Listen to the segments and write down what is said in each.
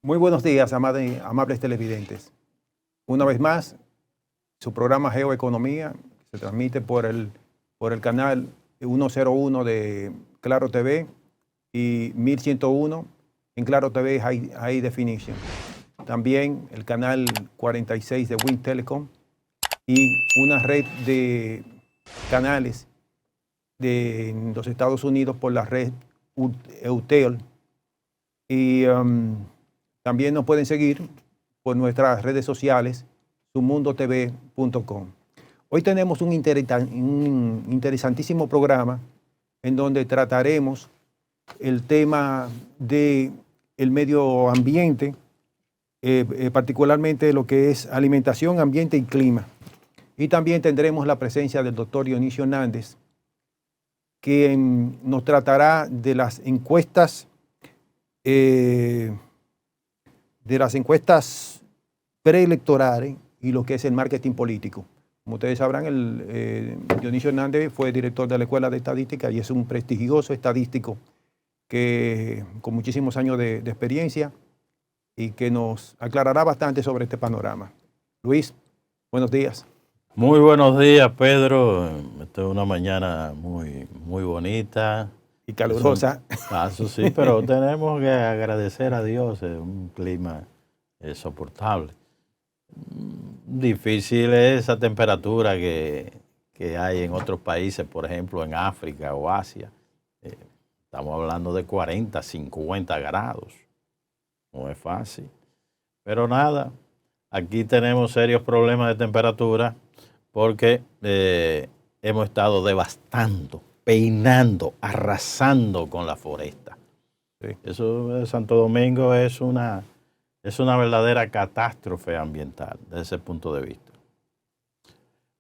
Muy buenos días, amables televidentes. Una vez más, su programa Geoeconomía se transmite por el canal 101 de Claro TV y 1101 en Claro TV High Definition. También el canal 46 de Wind Telecom y una red de canales de los Estados Unidos por la red EUTEL. Y también nos pueden seguir por nuestras redes sociales, sumundotv.com. Hoy tenemos un interesantísimo programa en donde trataremos el tema del medio ambiente, particularmente lo que es alimentación, ambiente y clima. Y también tendremos la presencia del doctor Dionisio Nández, que nos tratará de las encuestas preelectorales y lo que es el marketing político. Como ustedes sabrán, Dionisio Hernández fue director de la Escuela de Estadística y es un prestigioso estadístico con muchísimos años de experiencia y que nos aclarará bastante sobre este panorama. Luis, buenos días. Muy buenos días, Pedro. Esta es una mañana muy bonita. Y calurosa. Eso sí, pero tenemos que agradecer a Dios, un clima soportable. Difícil es esa temperatura que hay en otros países, por ejemplo en África o Asia. Estamos hablando de 40, 50 grados. No es fácil. Pero nada, aquí tenemos serios problemas de temperatura porque hemos estado devastando, peinando, arrasando con la foresta. Sí. Eso de Santo Domingo es una verdadera catástrofe ambiental desde ese punto de vista.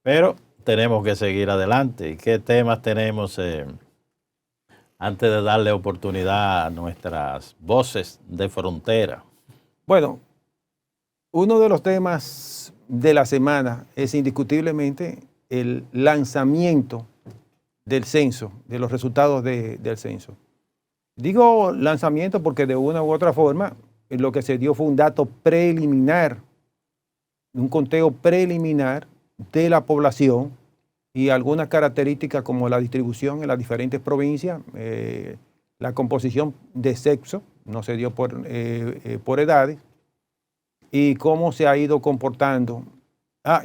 Pero tenemos que seguir adelante. ¿Y qué temas tenemos antes de darle oportunidad a nuestras voces de frontera? Bueno, uno de los temas de la semana es indiscutiblemente el lanzamiento del censo, de los resultados del censo. Digo lanzamiento porque de una u otra forma lo que se dio fue un dato preliminar, un conteo preliminar de la población y algunas características como la distribución en las diferentes provincias, la composición de sexo, no se dio por edades, y cómo se ha ido comportando,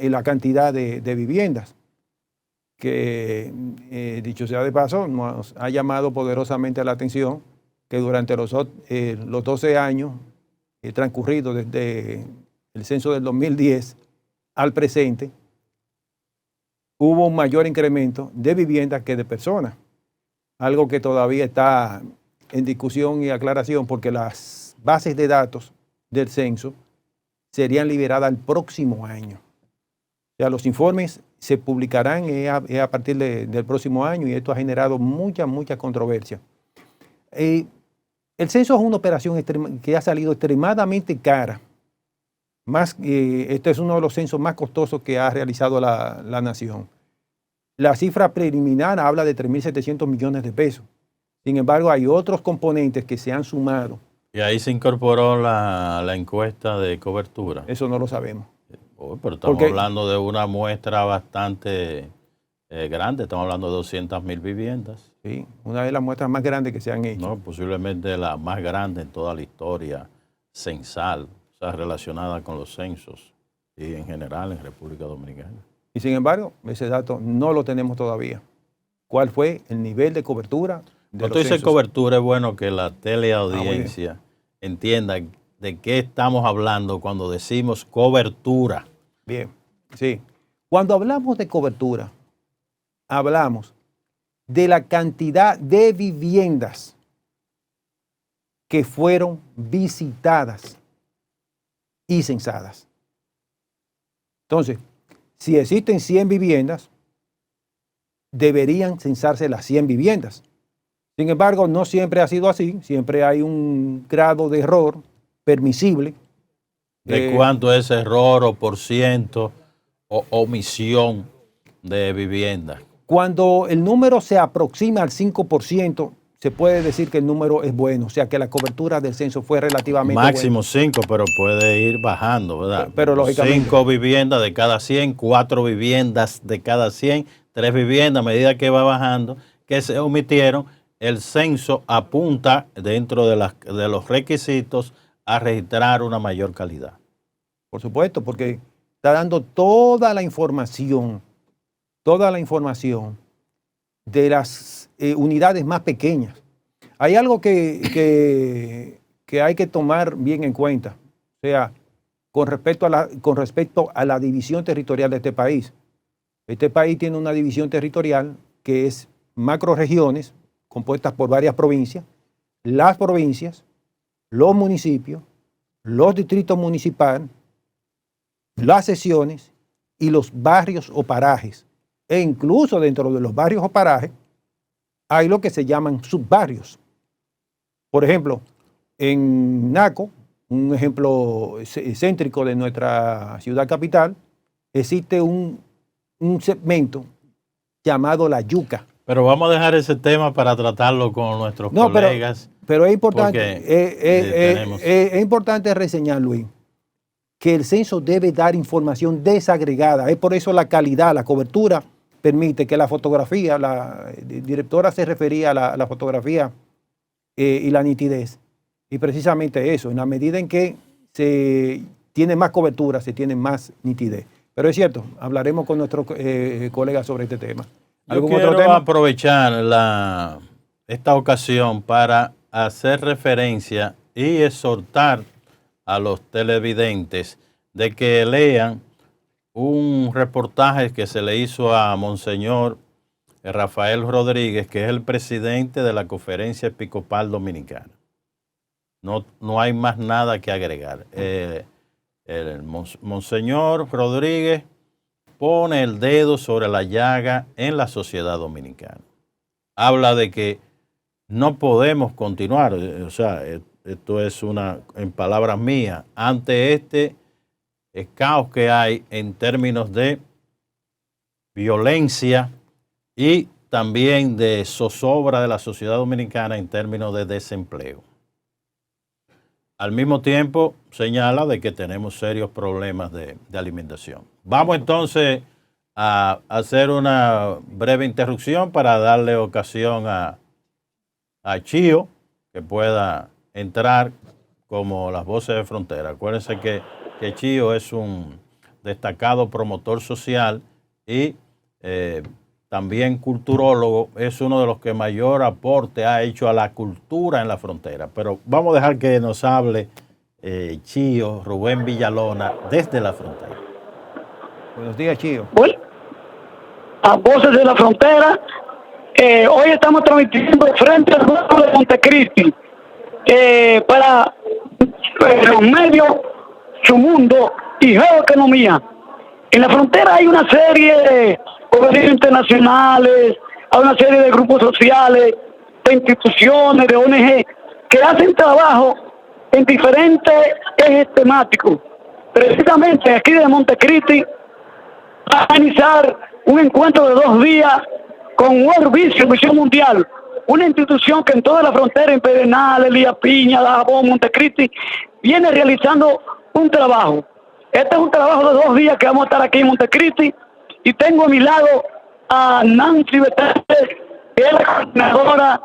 y la cantidad de viviendas, que dicho sea de paso, nos ha llamado poderosamente la atención que durante los 12 años transcurridos desde el censo del 2010 al presente, hubo un mayor incremento de viviendas que de personas, algo que todavía está en discusión y aclaración porque las bases de datos del censo serían liberadas el próximo año. O sea, los informes se publicarán a partir del próximo año y esto ha generado mucha controversia. El censo es una operación que ha salido extremadamente cara. Este es uno de los censos más costosos que ha realizado la nación. La cifra preliminar habla de 3.700 millones de pesos. Sin embargo, hay otros componentes que se han sumado. Y ahí se incorporó la encuesta de cobertura. Eso no lo sabemos. Pero estamos hablando de una muestra bastante grande. Estamos hablando de 200.000 viviendas. Sí, una de las muestras más grandes que se han hecho. No, posiblemente la más grande en toda la historia censal, o sea, relacionada con los censos y en general en República Dominicana. Y sin embargo, ese dato no lo tenemos todavía. ¿Cuál fue el nivel de cobertura? Cuando tú dices cobertura, es bueno que la teleaudiencia entienda de qué estamos hablando cuando decimos cobertura. Bien, sí. Cuando hablamos de cobertura, hablamos de la cantidad de viviendas que fueron visitadas y censadas. Entonces, si existen 100 viviendas, deberían censarse las 100 viviendas. Sin embargo, no siempre ha sido así, siempre hay un grado de error permisible. ¿De cuánto es error o por ciento o omisión de viviendas? Cuando el número se aproxima al 5%, se puede decir que el número es bueno, o sea que la cobertura del censo fue relativamente máximo buena. 5, pero puede ir bajando, ¿verdad? Pero lógicamente. 5 viviendas de cada 100, 4 viviendas de cada 100, 3 viviendas, a medida que va bajando, que se omitieron, el censo apunta dentro de los requisitos a registrar una mayor calidad. Por supuesto, porque está dando toda la información de las unidades más pequeñas. Hay algo que hay que tomar bien en cuenta, o sea, con respecto a la división territorial de este país. Este país tiene una división territorial que es macroregiones compuestas por varias provincias, las provincias, los municipios, los distritos municipales, las secciones y los barrios o parajes. E incluso dentro de los barrios o parajes hay lo que se llaman subbarrios. Por ejemplo, en Naco, un ejemplo céntrico de nuestra ciudad capital, existe un segmento llamado La Yuca. Pero vamos a dejar ese tema para tratarlo con nuestros colegas. Pero es importante, es importante reseñar, Luis, que el censo debe dar información desagregada. Es por eso la calidad, la cobertura permite que la fotografía, la directora se refería a la fotografía y la nitidez. Y precisamente eso, en la medida en que se tiene más cobertura, se tiene más nitidez. Pero es cierto, hablaremos con nuestros colegas sobre este tema. Yo quiero aprovechar esta ocasión para hacer referencia y exhortar a los televidentes de que lean un reportaje que se le hizo a Monseñor Rafael Rodríguez, que es el presidente de la Conferencia Episcopal Dominicana. No hay más nada que agregar. El Monseñor Rodríguez pone el dedo sobre la llaga en la sociedad dominicana. Habla de que no podemos continuar, o sea, esto es en palabras mías, ante este caos que hay en términos de violencia y también de zozobra de la sociedad dominicana en términos de desempleo. Al mismo tiempo señala de que tenemos serios problemas de alimentación. Vamos entonces a hacer una breve interrupción para darle ocasión a Chío que pueda entrar como las voces de frontera. Acuérdense que Chío es un destacado promotor social y también culturólogo, es uno de los que mayor aporte ha hecho a la cultura en la frontera. Pero vamos a dejar que nos hable Chío, Rubén Villalona, desde la frontera. Buenos días, Chío. Bueno, a Voces de la Frontera, hoy estamos transmitiendo frente al pueblo de Montecristi para los medios, su mundo y geoeconomía. En la frontera hay una serie de organismos internacionales, hay una serie de grupos sociales, de instituciones, de ONG, que hacen trabajo en diferentes ejes temáticos. Precisamente aquí de Montecristi va a organizar un encuentro de 2 días con World Vision, Visión Mundial, una institución que en toda la frontera, en Pedernales, Elías Piña, Dajabón, Montecristi, viene realizando un trabajo. Este es un trabajo de 2 días que vamos a estar aquí en Montecristi, y tengo a mi lado a Nancy Betete, que es la coordinadora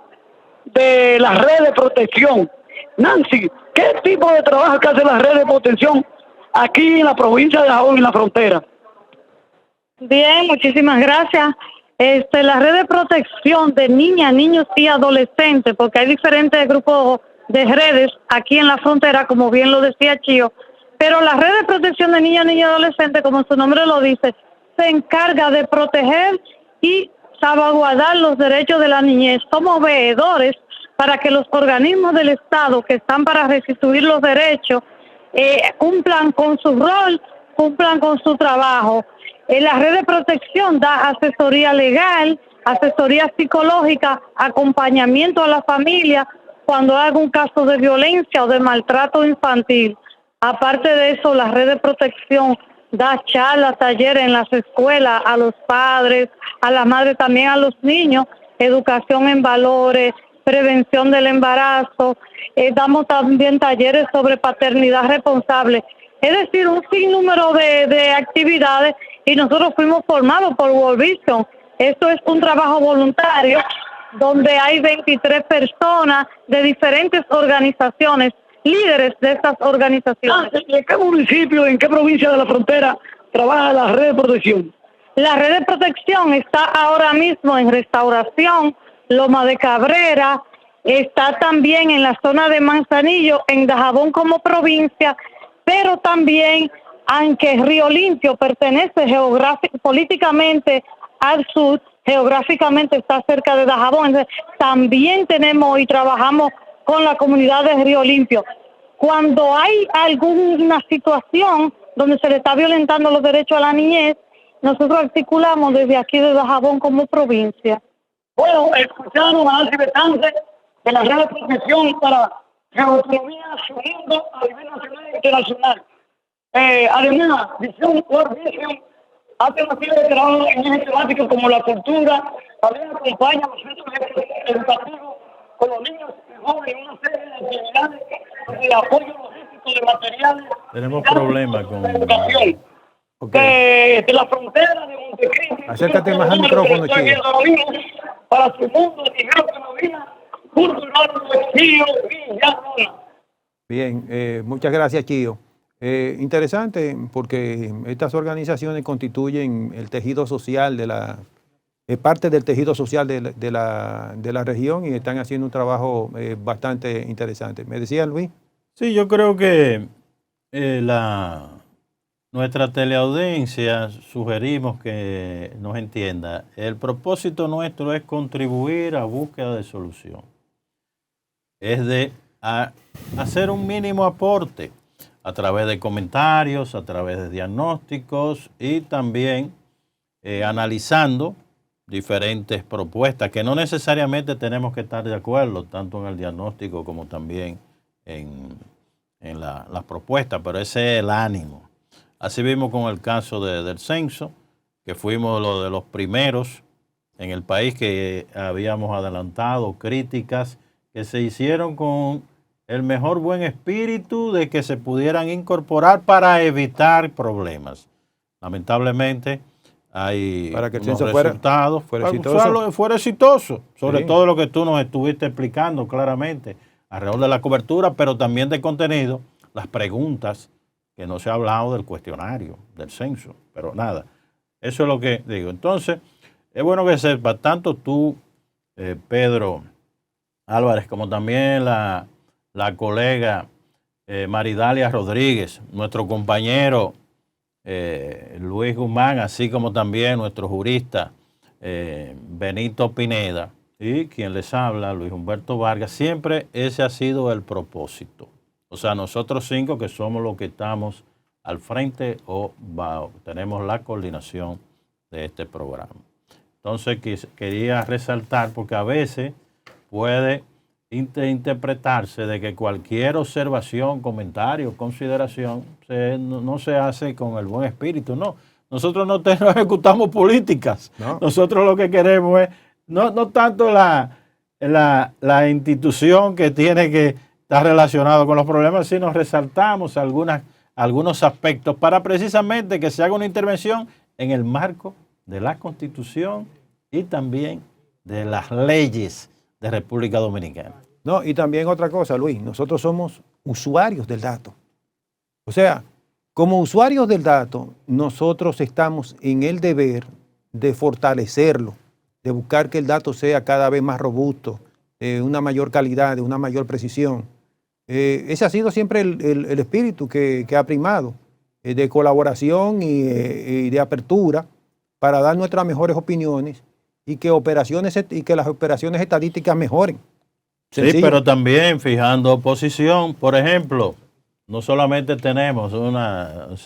de la red de protección. Nancy, ¿qué tipo de trabajo que hace la red de protección aquí en la provincia de Dajabón y en la frontera? Bien, muchísimas gracias. La red de protección de niñas, niños y adolescentes, porque hay diferentes grupos de redes aquí en la frontera, como bien lo decía Chío, pero la red de protección de niñas, niños y adolescentes, como su nombre lo dice, se encarga de proteger y salvaguardar los derechos de la niñez. Somos veedores para que los organismos del Estado que están para restituir los derechos cumplan con su rol, cumplan con su trabajo. La red de protección da asesoría legal, asesoría psicológica, acompañamiento a la familia cuando hay algún caso de violencia o de maltrato infantil. Aparte de eso, la red de protección da charlas, talleres en las escuelas a los padres, a las madres, también a los niños, educación en valores, prevención del embarazo, damos también talleres sobre paternidad responsable, es decir, un sinnúmero de actividades, y nosotros fuimos formados por World Vision. Esto es un trabajo voluntario donde hay 23 personas de diferentes organizaciones, líderes de estas organizaciones. ¿En qué municipio, en qué provincia de la frontera trabaja la red de protección? La red de protección está ahora mismo en Restauración, Loma de Cabrera, está también en la zona de Manzanillo, en Dajabón como provincia, pero también, aunque Río Limpio pertenece políticamente al sur, geográficamente está cerca de Dajabón, entonces también tenemos y trabajamos con la comunidad de Río Limpio. Cuando hay alguna situación donde se le está violentando los derechos a la niñez, nosotros articulamos desde aquí de Dajabón como provincia. Bueno, escucharon a Nancy Betance de la red de protección para geoeconomía asumiendo a nivel nacional e internacional. Además, World Vision hace una serie de trabajos en ejes temáticos como la cultura, también acompaña a los centros educativos con los niños y jóvenes en una serie de actividades de apoyo logístico de materiales. Tenemos problemas con la educación. Okay. De la frontera de Montecristi. Acércate más al micrófono, Chío. Para su mundo, dijeron que no vino, cultural, Chío, Villalona. Bien, muchas gracias, Chío. Interesante porque estas organizaciones constituyen el tejido social parte del tejido social de la región y están haciendo un trabajo bastante interesante. ¿Me decía Luis? Sí, yo creo que nuestra teleaudiencia sugerimos que nos entienda. El propósito nuestro es contribuir a búsqueda de solución. Es de hacer un mínimo aporte a través de comentarios, a través de diagnósticos y también analizando diferentes propuestas que no necesariamente tenemos que estar de acuerdo, tanto en el diagnóstico como también en las propuestas, pero ese es el ánimo. Así vimos con el caso del censo, que fuimos de los primeros en el país que habíamos adelantado críticas que se hicieron con el mejor buen espíritu de que se pudieran incorporar para evitar problemas. Lamentablemente hay para que el unos censo resultados fuera exitoso, sobre todo lo que tú nos estuviste explicando claramente alrededor de la cobertura, pero también de contenido, las preguntas, que no se ha hablado del cuestionario, del censo, pero nada, eso es lo que digo. Entonces, es bueno que sepa, tanto tú, Pedro Álvarez, como también la colega Maridalia Rodríguez, nuestro compañero Luis Guzmán, así como también nuestro jurista Benito Pineda, y quien les habla, Luis Humberto Vargas. Siempre ese ha sido el propósito. O sea, nosotros 5 que somos los que estamos al frente o tenemos la coordinación de este programa. Entonces quería resaltar, porque a veces puede interpretarse de que cualquier observación, comentario, consideración no se hace con el buen espíritu. No, nosotros no ejecutamos políticas. No. Nosotros lo que queremos es no tanto la institución que tiene que estar relacionado con los problemas, sino resaltamos algunos aspectos para precisamente que se haga una intervención en el marco de la Constitución y también de las leyes de República Dominicana. No, y también otra cosa, Luis, nosotros somos usuarios del dato. O sea, como usuarios del dato, nosotros estamos en el deber de fortalecerlo, de buscar que el dato sea cada vez más robusto, de una mayor calidad, de una mayor precisión. Ese ha sido siempre el espíritu que ha primado, de colaboración y de apertura para dar nuestras mejores opiniones y que las operaciones estadísticas mejoren. Sencillo. Sí, pero también fijando posición. Por ejemplo, no solamente tenemos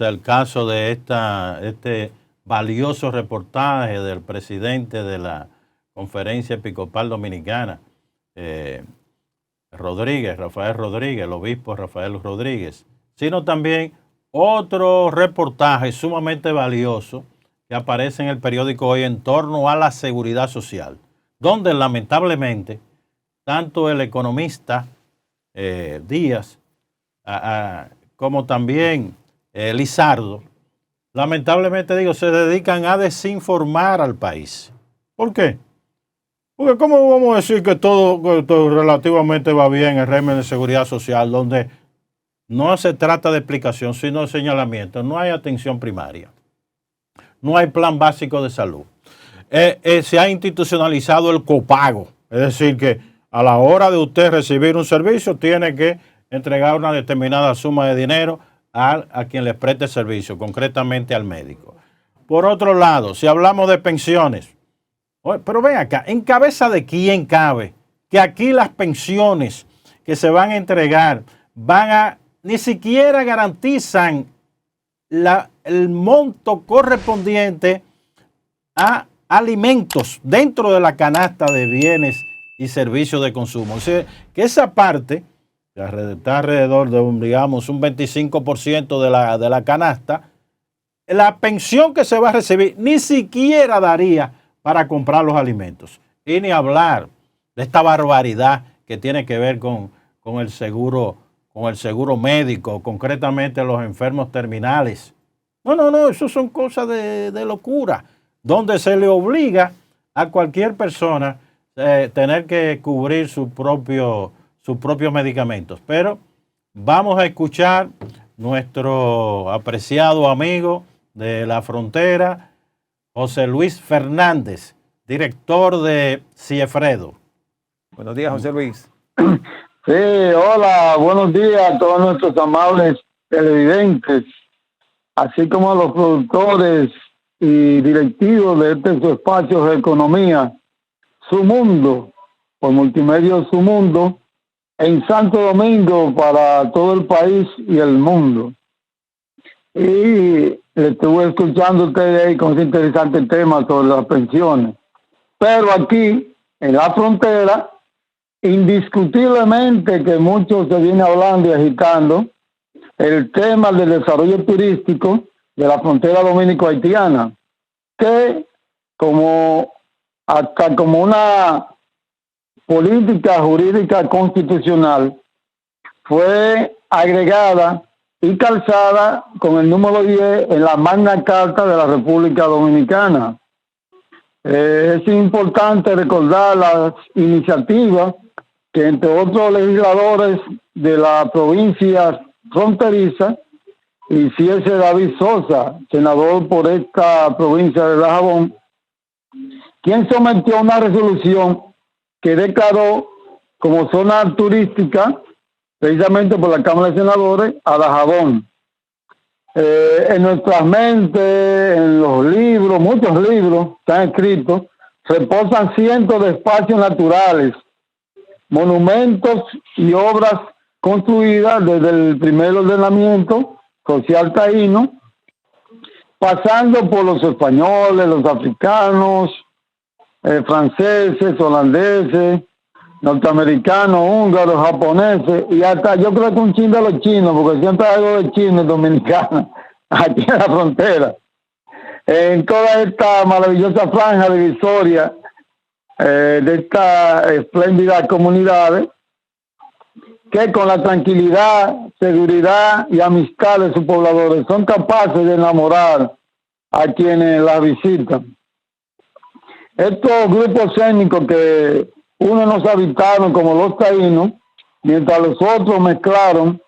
el caso de este valioso reportaje del presidente de la Conferencia Episcopal Dominicana, Rafael Rodríguez, el obispo Rafael Rodríguez, sino también otro reportaje sumamente valioso que aparece en el periódico hoy en torno a la seguridad social, donde lamentablemente tanto el economista Díaz como también Lizardo, lamentablemente digo, se dedican a desinformar al país. ¿Por qué? Porque ¿cómo vamos a decir que todo relativamente va bien en el régimen de seguridad social, donde no se trata de explicación, sino de señalamiento? No hay atención primaria, no hay plan básico de salud. Se ha institucionalizado el copago, es decir, que a la hora de usted recibir un servicio tiene que entregar una determinada suma de dinero a quien le preste servicio, concretamente al médico. Por otro lado, si hablamos de pensiones, pero ven acá, ¿en cabeza de quién cabe que aquí las pensiones que se van a entregar ni siquiera garantizan el monto correspondiente a alimentos dentro de la canasta de bienes y servicios de consumo? O sea, que esa parte está alrededor de un 25% de la canasta, la pensión que se va a recibir ni siquiera daría para comprar los alimentos. Y ni hablar de esta barbaridad que tiene que ver con el seguro médico, concretamente los enfermos terminales. No, eso son cosas de locura, donde se le obliga a cualquier persona tener que cubrir sus propios medicamentos. Pero vamos a escuchar nuestro apreciado amigo de la frontera, José Luis Fernández, director de CIEFREDO. Buenos días, José Luis. Sí, hola, buenos días a todos nuestros amables televidentes, así como a los productores y directivos de su espacio de economía, Su Mundo, por Multimedia Su Mundo, en Santo Domingo para todo el país y el mundo. Y le estuve escuchando a ustedes ahí con ese interesante tema sobre las pensiones. Pero aquí, en la frontera, indiscutiblemente que mucho se viene hablando y agitando el tema del desarrollo turístico de la frontera dominico-haitiana, que como una política jurídica constitucional fue agregada y calzada con el número 10 en la Magna Carta de la República Dominicana. Es importante recordar las iniciativas que entre otros legisladores de la provincia fronteriza hiciese David Sosa, senador por esta provincia de Dajabón, quien sometió una resolución que declaró como zona turística, precisamente por la Cámara de Senadores, a Dajabón. En nuestras mentes, en los libros, muchos libros que han escrito, reposan cientos de espacios naturales, monumentos y obras construidas desde el primer ordenamiento social taíno, pasando por los españoles, los africanos, franceses, holandeses, norteamericanos, húngaros, japoneses, y hasta yo creo que un chin de los chinos, porque siempre hay algo de chinos dominicanos aquí en la frontera. En toda esta maravillosa franja divisoria de estas espléndidas comunidades, que con la tranquilidad, seguridad y amistad de sus pobladores son capaces de enamorar a quienes la visitan. Estos grupos étnicos que unos nos habitaron como los taínos, mientras los otros mezclaron,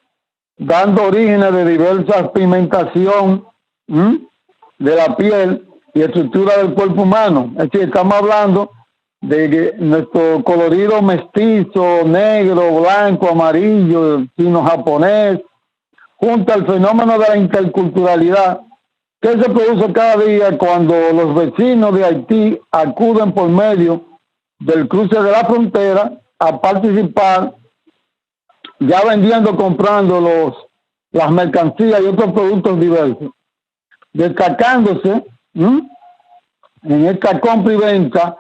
dando orígenes de diversa pigmentación de la piel y estructura del cuerpo humano. Es decir, estamos hablando de que nuestro colorido mestizo, negro, blanco, amarillo, chino-japonés, junto al fenómeno de la interculturalidad que se produce cada día cuando los vecinos de Haití acuden por medio del cruce de la frontera a participar, ya vendiendo, comprando las mercancías y otros productos diversos, destacándose en esta compra y venta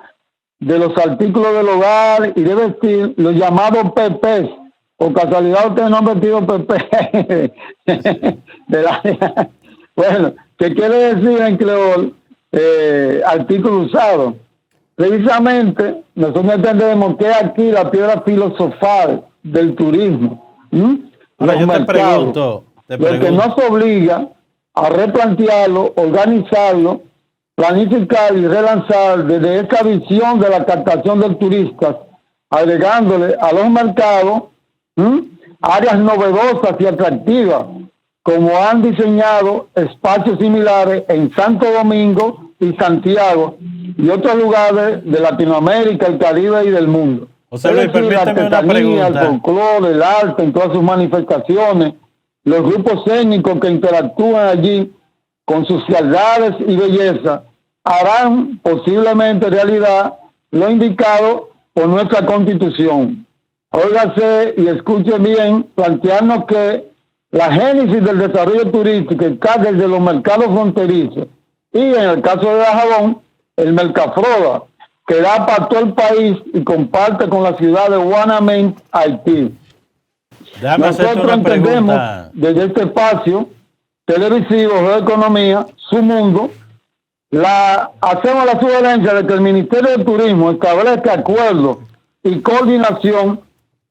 de los artículos del hogar y de vestir, los llamados PPs. Por casualidad ustedes no han vestido PP. Bueno, ¿qué quiere decir en creol? Artículo usado. Precisamente, nosotros entendemos que aquí la piedra filosofal del turismo. Ahora yo te pregunto. Lo que nos obliga a replantearlo, organizarlo, planificar y relanzar desde esa visión de la captación del turista, agregándole a los mercados áreas novedosas y atractivas, como han diseñado espacios similares en Santo Domingo y Santiago y otros lugares de Latinoamérica, el Caribe y del mundo. José Luis, permíteme una pregunta. El folclore, el arte en todas sus manifestaciones, los grupos étnicos que interactúan allí con sus ciudades y belleza, harán posiblemente realidad lo indicado por nuestra Constitución. Óigase y escuche bien, plantearnos que la génesis del desarrollo turístico está desde los mercados fronterizos y en el caso de Dajabón, el Mercafroda, que da para todo el país y comparte con la ciudad de Guanamén, Haití. Nosotros entendemos desde este espacio televisivo de economía, su mundo, hacemos la sugerencia de que el Ministerio de Turismo establezca acuerdos y coordinación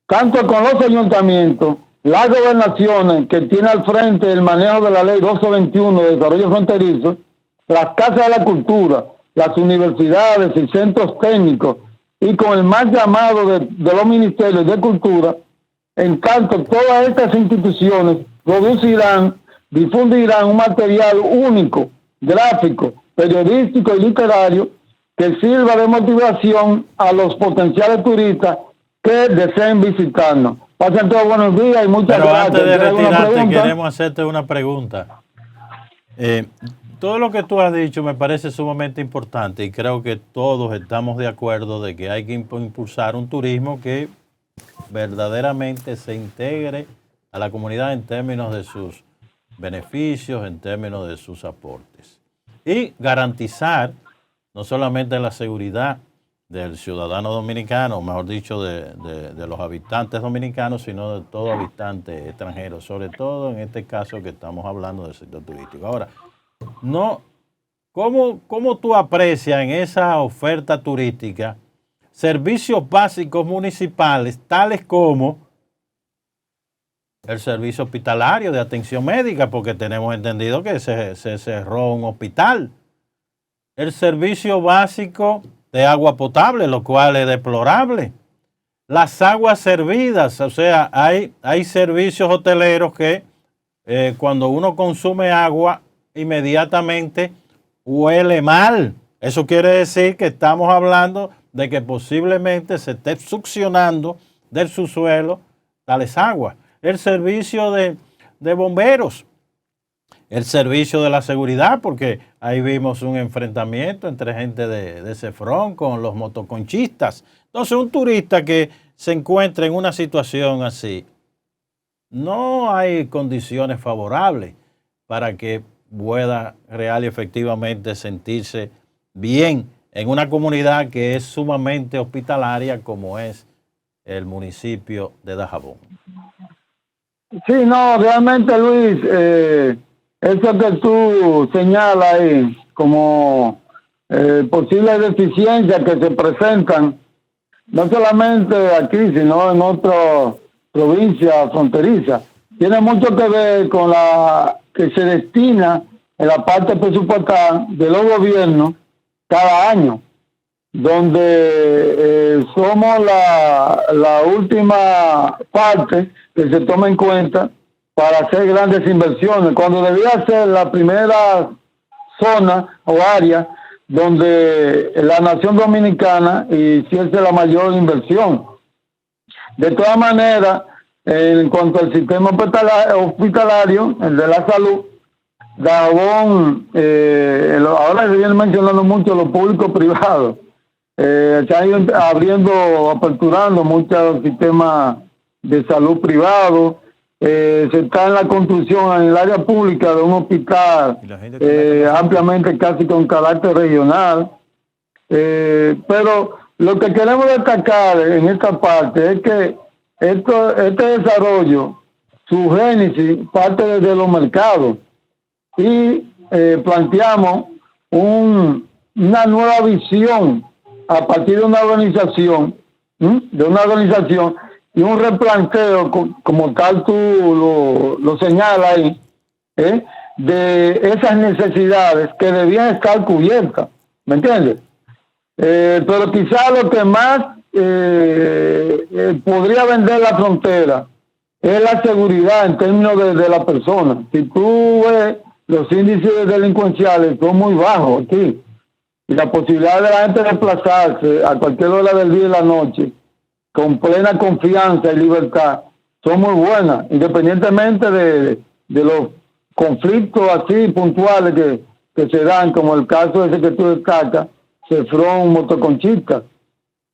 tanto con los ayuntamientos, las gobernaciones que tiene al frente el manejo de la ley 1221 de desarrollo fronterizo, las casas de la cultura, las universidades y centros técnicos, y con el más llamado de los ministerios de cultura. En tanto, todas estas instituciones producirán, difundirán un material único, gráfico, periodístico y literario que sirva de motivación a los potenciales turistas que deseen visitarnos. Pasen todos buenos días y muchas gracias. Pero antes de retirarte, queremos hacerte una pregunta. Todo lo que tú has dicho me parece sumamente importante y creo que todos estamos de acuerdo de que hay que impulsar un turismo que verdaderamente se integre a la comunidad en términos de sus beneficios, en términos de sus aportes. Y garantizar no solamente la seguridad del ciudadano dominicano, mejor dicho, de los habitantes dominicanos, sino de todo habitante extranjero, sobre todo en este caso que estamos hablando del sector turístico. Ahora, ¿cómo tú aprecias en esa oferta turística servicios básicos municipales, tales como el servicio hospitalario de atención médica, porque tenemos entendido que se cerró un hospital, el servicio básico de agua potable, lo cual es deplorable, las aguas servidas, o sea, hay servicios hoteleros que cuando uno consume agua, inmediatamente huele mal. Eso quiere decir que estamos hablando de que posiblemente se esté succionando del subsuelo tales aguas. El servicio de bomberos, el servicio de la seguridad, porque ahí vimos un enfrentamiento entre gente de Cefrón con los motoconchistas. Entonces, un turista que se encuentra en una situación así, no hay condiciones favorables para que pueda real y efectivamente sentirse bien en una comunidad que es sumamente hospitalaria como es el municipio de Dajabón. Sí, no, realmente Luis, eso que tú señalas ahí como posibles deficiencias que se presentan, no solamente aquí, sino en otras provincias fronterizas, tiene mucho que ver con la que se destina en la parte presupuestal de los gobiernos cada año, donde somos la última parte que se toma en cuenta para hacer grandes inversiones, cuando debía ser la primera zona o área donde la nación dominicana hiciese la mayor inversión. De todas maneras, en cuanto al sistema hospitalario, el de la salud, Dajabón, ahora se viene mencionando mucho los públicos privados, están aperturando muchos sistemas de salud privados, se está en la construcción en el área pública de un hospital ampliamente casi con carácter regional, pero lo que queremos destacar en esta parte es que este desarrollo, su génesis parte desde los mercados y planteamos una nueva visión a partir de una organización, y un replanteo, como tal tú lo señalas ahí, de esas necesidades que debían estar cubiertas, ¿me entiendes? Pero quizá lo que más podría vender la frontera es la seguridad en términos de la persona. Si tú ves, los índices delincuenciales son muy bajos aquí, y la posibilidad de la gente desplazarse a cualquier hora del día y la noche con plena confianza y libertad son muy buenas, independientemente de los conflictos así puntuales que se dan, como el caso ese que tú destacas, Cefrón, Motoconchista.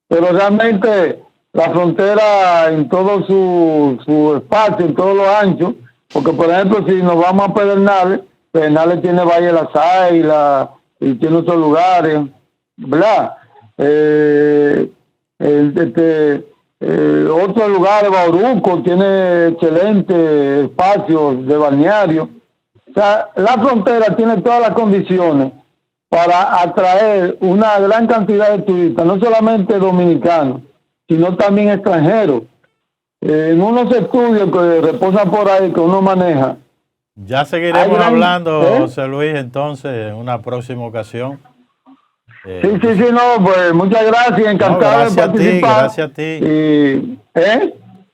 Pero realmente la frontera en todo su espacio, en todos los anchos, porque por ejemplo si nos vamos a Pedernales tiene Valle de las Águilas y tiene otros lugares, ¿verdad? Otros lugares, Bauruco tiene excelentes espacios de balneario. O sea, la frontera tiene todas las condiciones para atraer una gran cantidad de turistas, no solamente dominicanos, sino también extranjeros. En unos estudios que reposan por ahí, que uno maneja. Ya seguiremos hablando, José Luis, entonces, en una próxima ocasión. Sí, no, pues muchas gracias, encantado de participar. Gracias a ti.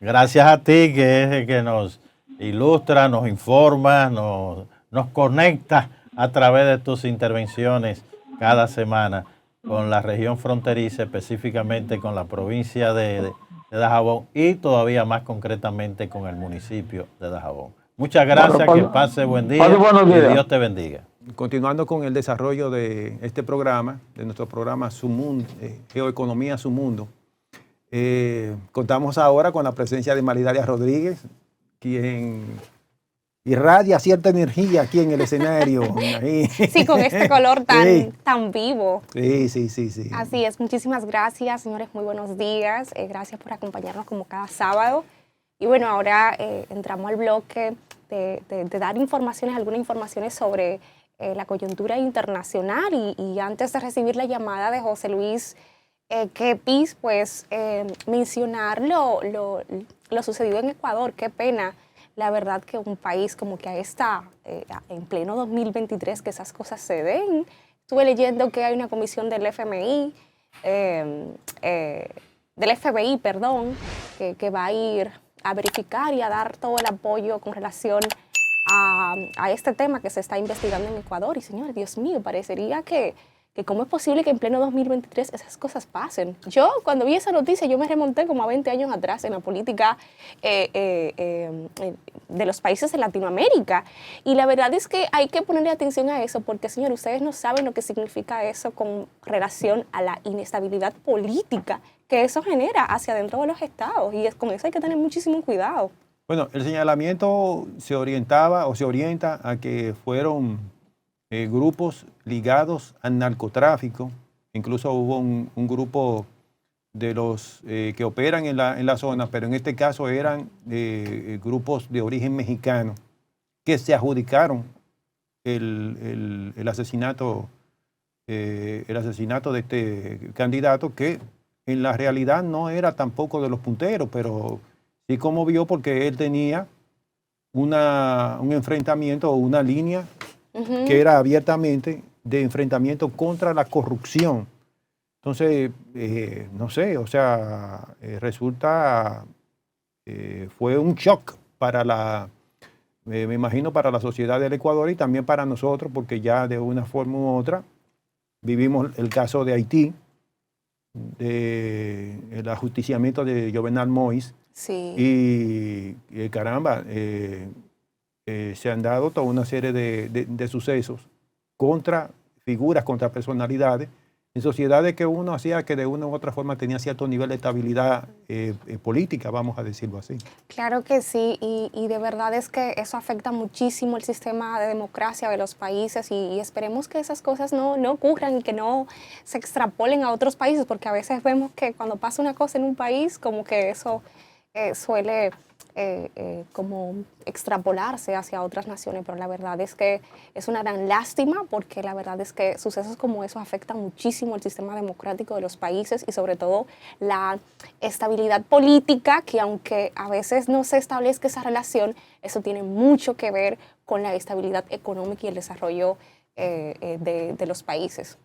Gracias a ti, que es el que nos ilustra, nos informa, nos conecta a través de tus intervenciones cada semana con la región fronteriza, específicamente con la provincia de Dajabón y todavía más concretamente con el municipio de Dajabón. Muchas gracias, que pase buen día y Dios te bendiga. Continuando con el desarrollo de este programa, de nuestro programa Su Mundo, Geoeconomía Su Mundo, contamos ahora con la presencia de Maridalia Rodríguez, quien irradia cierta energía aquí en el escenario. Sí, con este color tan vivo. Sí. Así es, muchísimas gracias, señores, muy buenos días. Gracias por acompañarnos como cada sábado. Y bueno, ahora entramos al bloque de dar informaciones, algunas informaciones sobre la coyuntura internacional y antes de recibir la llamada de José Luis Kepis, pues mencionar lo sucedido en Ecuador. Qué pena, la verdad, que un país como que está en pleno 2023, que esas cosas se den. Estuve leyendo que hay una comisión del FBI, que va a ir a verificar y a dar todo el apoyo con relación a este tema que se está investigando en Ecuador. Y señor, Dios mío, parecería que cómo es posible que en pleno 2023 esas cosas pasen. Yo, cuando vi esa noticia, yo me remonté como a 20 años atrás en la política de los países de Latinoamérica. Y la verdad es que hay que ponerle atención a eso, porque, señor, ustedes no saben lo que significa eso con relación a la inestabilidad política que eso genera hacia dentro de los estados. Y con eso hay que tener muchísimo cuidado. Bueno, el señalamiento se orienta a que fueron grupos ligados al narcotráfico. Incluso hubo un grupo de los que operan en la zona, pero en este caso eran grupos de origen mexicano que se adjudicaron el asesinato de este candidato, que en la realidad no era tampoco de los punteros, pero sí conmovió porque él tenía un enfrentamiento o una línea que era abiertamente de enfrentamiento contra la corrupción. Entonces, no sé, o sea, fue un shock para me imagino para la sociedad del Ecuador y también para nosotros, porque ya de una forma u otra vivimos el caso de Haití, el ajusticiamiento de Jovenel Moïse. Sí. Y caramba, se han dado toda una serie de sucesos contra figuras, contra personalidades, en sociedades que uno hacía que de una u otra forma tenía cierto nivel de estabilidad política, vamos a decirlo así. Claro que sí, y de verdad es que eso afecta muchísimo el sistema de democracia de los países y esperemos que esas cosas no ocurran y que no se extrapolen a otros países, porque a veces vemos que cuando pasa una cosa en un país, como que eso suele como extrapolarse hacia otras naciones, pero la verdad es que es una gran lástima porque la verdad es que sucesos como esos afectan muchísimo el sistema democrático de los países y sobre todo la estabilidad política, que aunque a veces no se establezca esa relación, eso tiene mucho que ver con la estabilidad económica y el desarrollo de los países.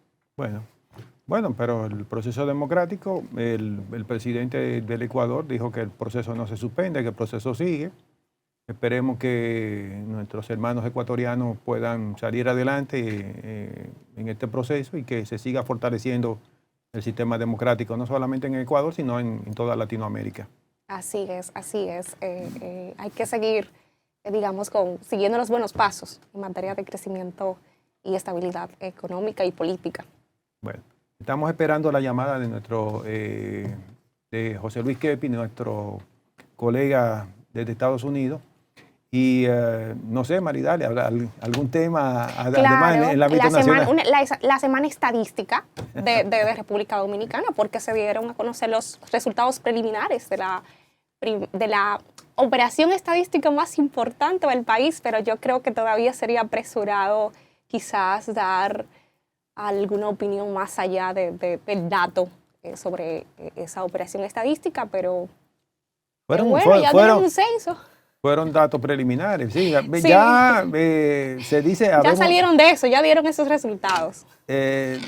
Bueno, pero el proceso democrático, el presidente del Ecuador dijo que el proceso no se suspende, que el proceso sigue. Esperemos que nuestros hermanos ecuatorianos puedan salir adelante en este proceso y que se siga fortaleciendo el sistema democrático, no solamente en Ecuador, sino en toda Latinoamérica. Así es, así es. Hay que seguir, digamos, siguiendo los buenos pasos en materia de crecimiento y estabilidad económica y política. Bueno, estamos esperando la llamada de de José Luis Kepi, nuestro colega desde Estados Unidos. Y no sé, Maridale, algún tema además en el ámbito nacional. La semana estadística de República Dominicana, porque se dieron a conocer los resultados preliminares de la operación estadística más importante del país, pero yo creo que todavía sería apresurado quizás dar alguna opinión más allá del dato sobre esa operación estadística, pero ya dieron un censo. Fueron datos preliminares, sí. Ya se dice... Ya salieron de eso, ya dieron esos resultados.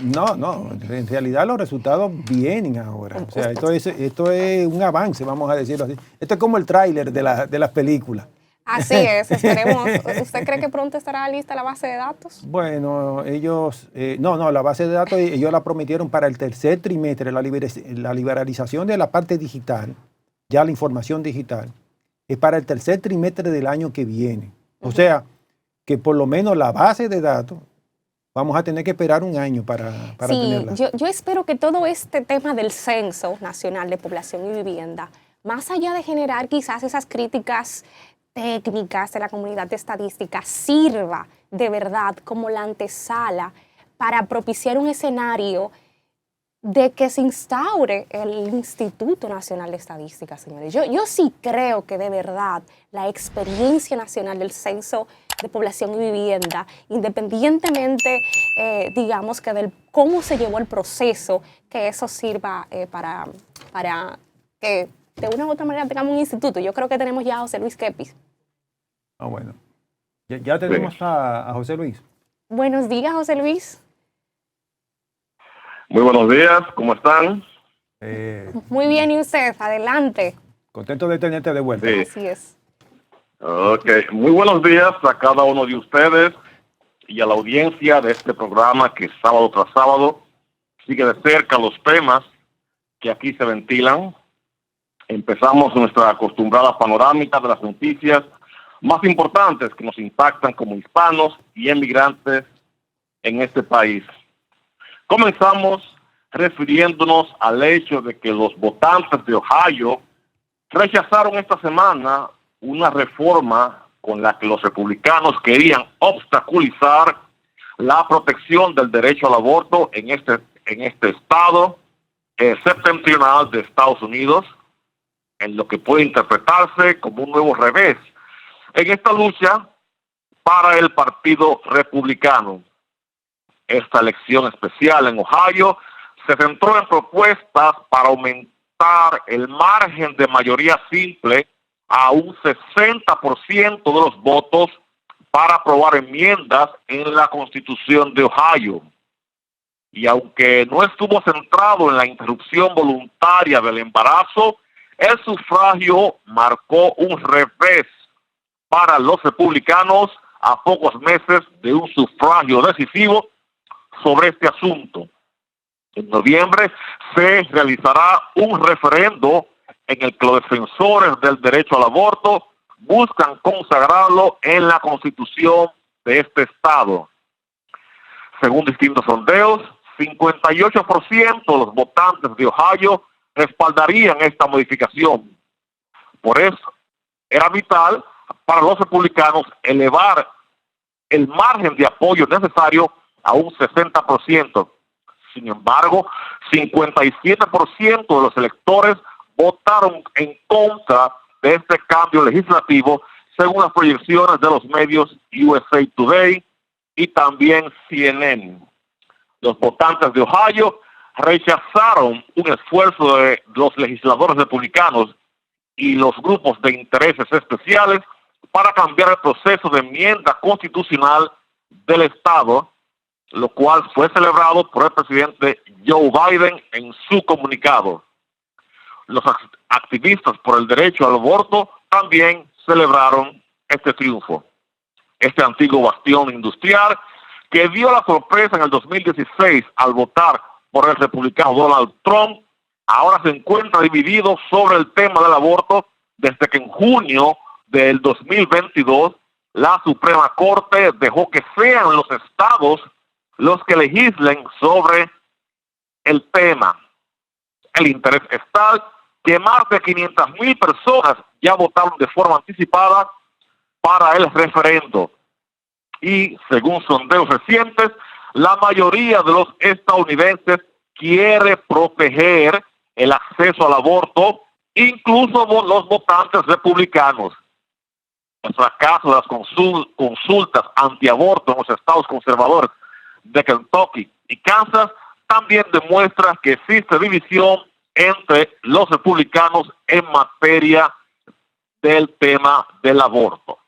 No, en realidad los resultados vienen ahora. O sea, esto es un avance, vamos a decirlo así. Esto es como el tráiler de las películas. Así es, esperemos. ¿Usted cree que pronto estará lista la base de datos? Bueno, ellos... la base de datos ellos la prometieron para el tercer trimestre, la liberalización de la parte digital, ya la información digital, es para el tercer trimestre del año que viene. O sea, que por lo menos la base de datos vamos a tener que esperar un año para tenerla. Yo espero que todo este tema del Censo Nacional de Población y Vivienda, más allá de generar quizás esas críticas técnicas de la comunidad de estadística, sirva de verdad como la antesala para propiciar un escenario de que se instaure el Instituto Nacional de Estadística, señores. Yo sí creo que de verdad la experiencia nacional del Censo de Población y Vivienda, independientemente, digamos, que del cómo se llevó el proceso, que eso sirva para que de una u otra manera tengamos un instituto. Yo creo que tenemos ya a José Luis Kepi. Bueno, ya tenemos a José Luis. Buenos días, José Luis. Muy buenos días, ¿cómo están? Muy bien, ¿y usted? Adelante. Contento de tenerte de vuelta. Sí. Así es. Ok, muy buenos días a cada uno de ustedes y a la audiencia de este programa que sábado tras sábado sigue de cerca los temas que aquí se ventilan. Empezamos nuestra acostumbrada panorámica de las noticias más importantes que nos impactan como hispanos y emigrantes en este país. Comenzamos refiriéndonos al hecho de que los votantes de Ohio rechazaron esta semana una reforma con la que los republicanos querían obstaculizar la protección del derecho al aborto en este estado septentrional de Estados Unidos, en lo que puede interpretarse como un nuevo revés en esta lucha para el Partido Republicano. Esta elección especial en Ohio se centró en propuestas para aumentar el margen de mayoría simple a un 60% de los votos para aprobar enmiendas en la Constitución de Ohio. Y aunque no estuvo centrado en la interrupción voluntaria del embarazo, el sufragio marcó un revés para los republicanos a pocos meses de un sufragio decisivo sobre este asunto. En noviembre se realizará un referendo en el que los defensores del derecho al aborto buscan consagrarlo en la Constitución de este estado. Según distintos sondeos, 58% de los votantes de Ohio respaldarían esta modificación. Por eso, era vital para los republicanos elevar el margen de apoyo necesario a un 60%. Sin embargo, 57% de los electores votaron en contra de este cambio legislativo, según las proyecciones de los medios USA Today y también CNN. Los votantes de Ohio rechazaron un esfuerzo de los legisladores republicanos y los grupos de intereses especiales para cambiar el proceso de enmienda constitucional del estado, lo cual fue celebrado por el presidente Joe Biden en su comunicado. Los activistas por el derecho al aborto también celebraron este triunfo. Este antiguo bastión industrial que dio la sorpresa en el 2016 al votar por el republicano Donald Trump, ahora se encuentra dividido sobre el tema del aborto desde que en junio del 2022 la Suprema Corte dejó que sean los estados los que legislen sobre el tema. El interés es tal que más de 500,000 personas ya votaron de forma anticipada para el referendo. Y según sondeos recientes, la mayoría de los estadounidenses quiere proteger el acceso al aborto, incluso los votantes republicanos. El fracaso de las consultas antiaborto en los estados conservadores de Kentucky y Kansas también demuestra que existe división entre los republicanos en materia del tema del aborto.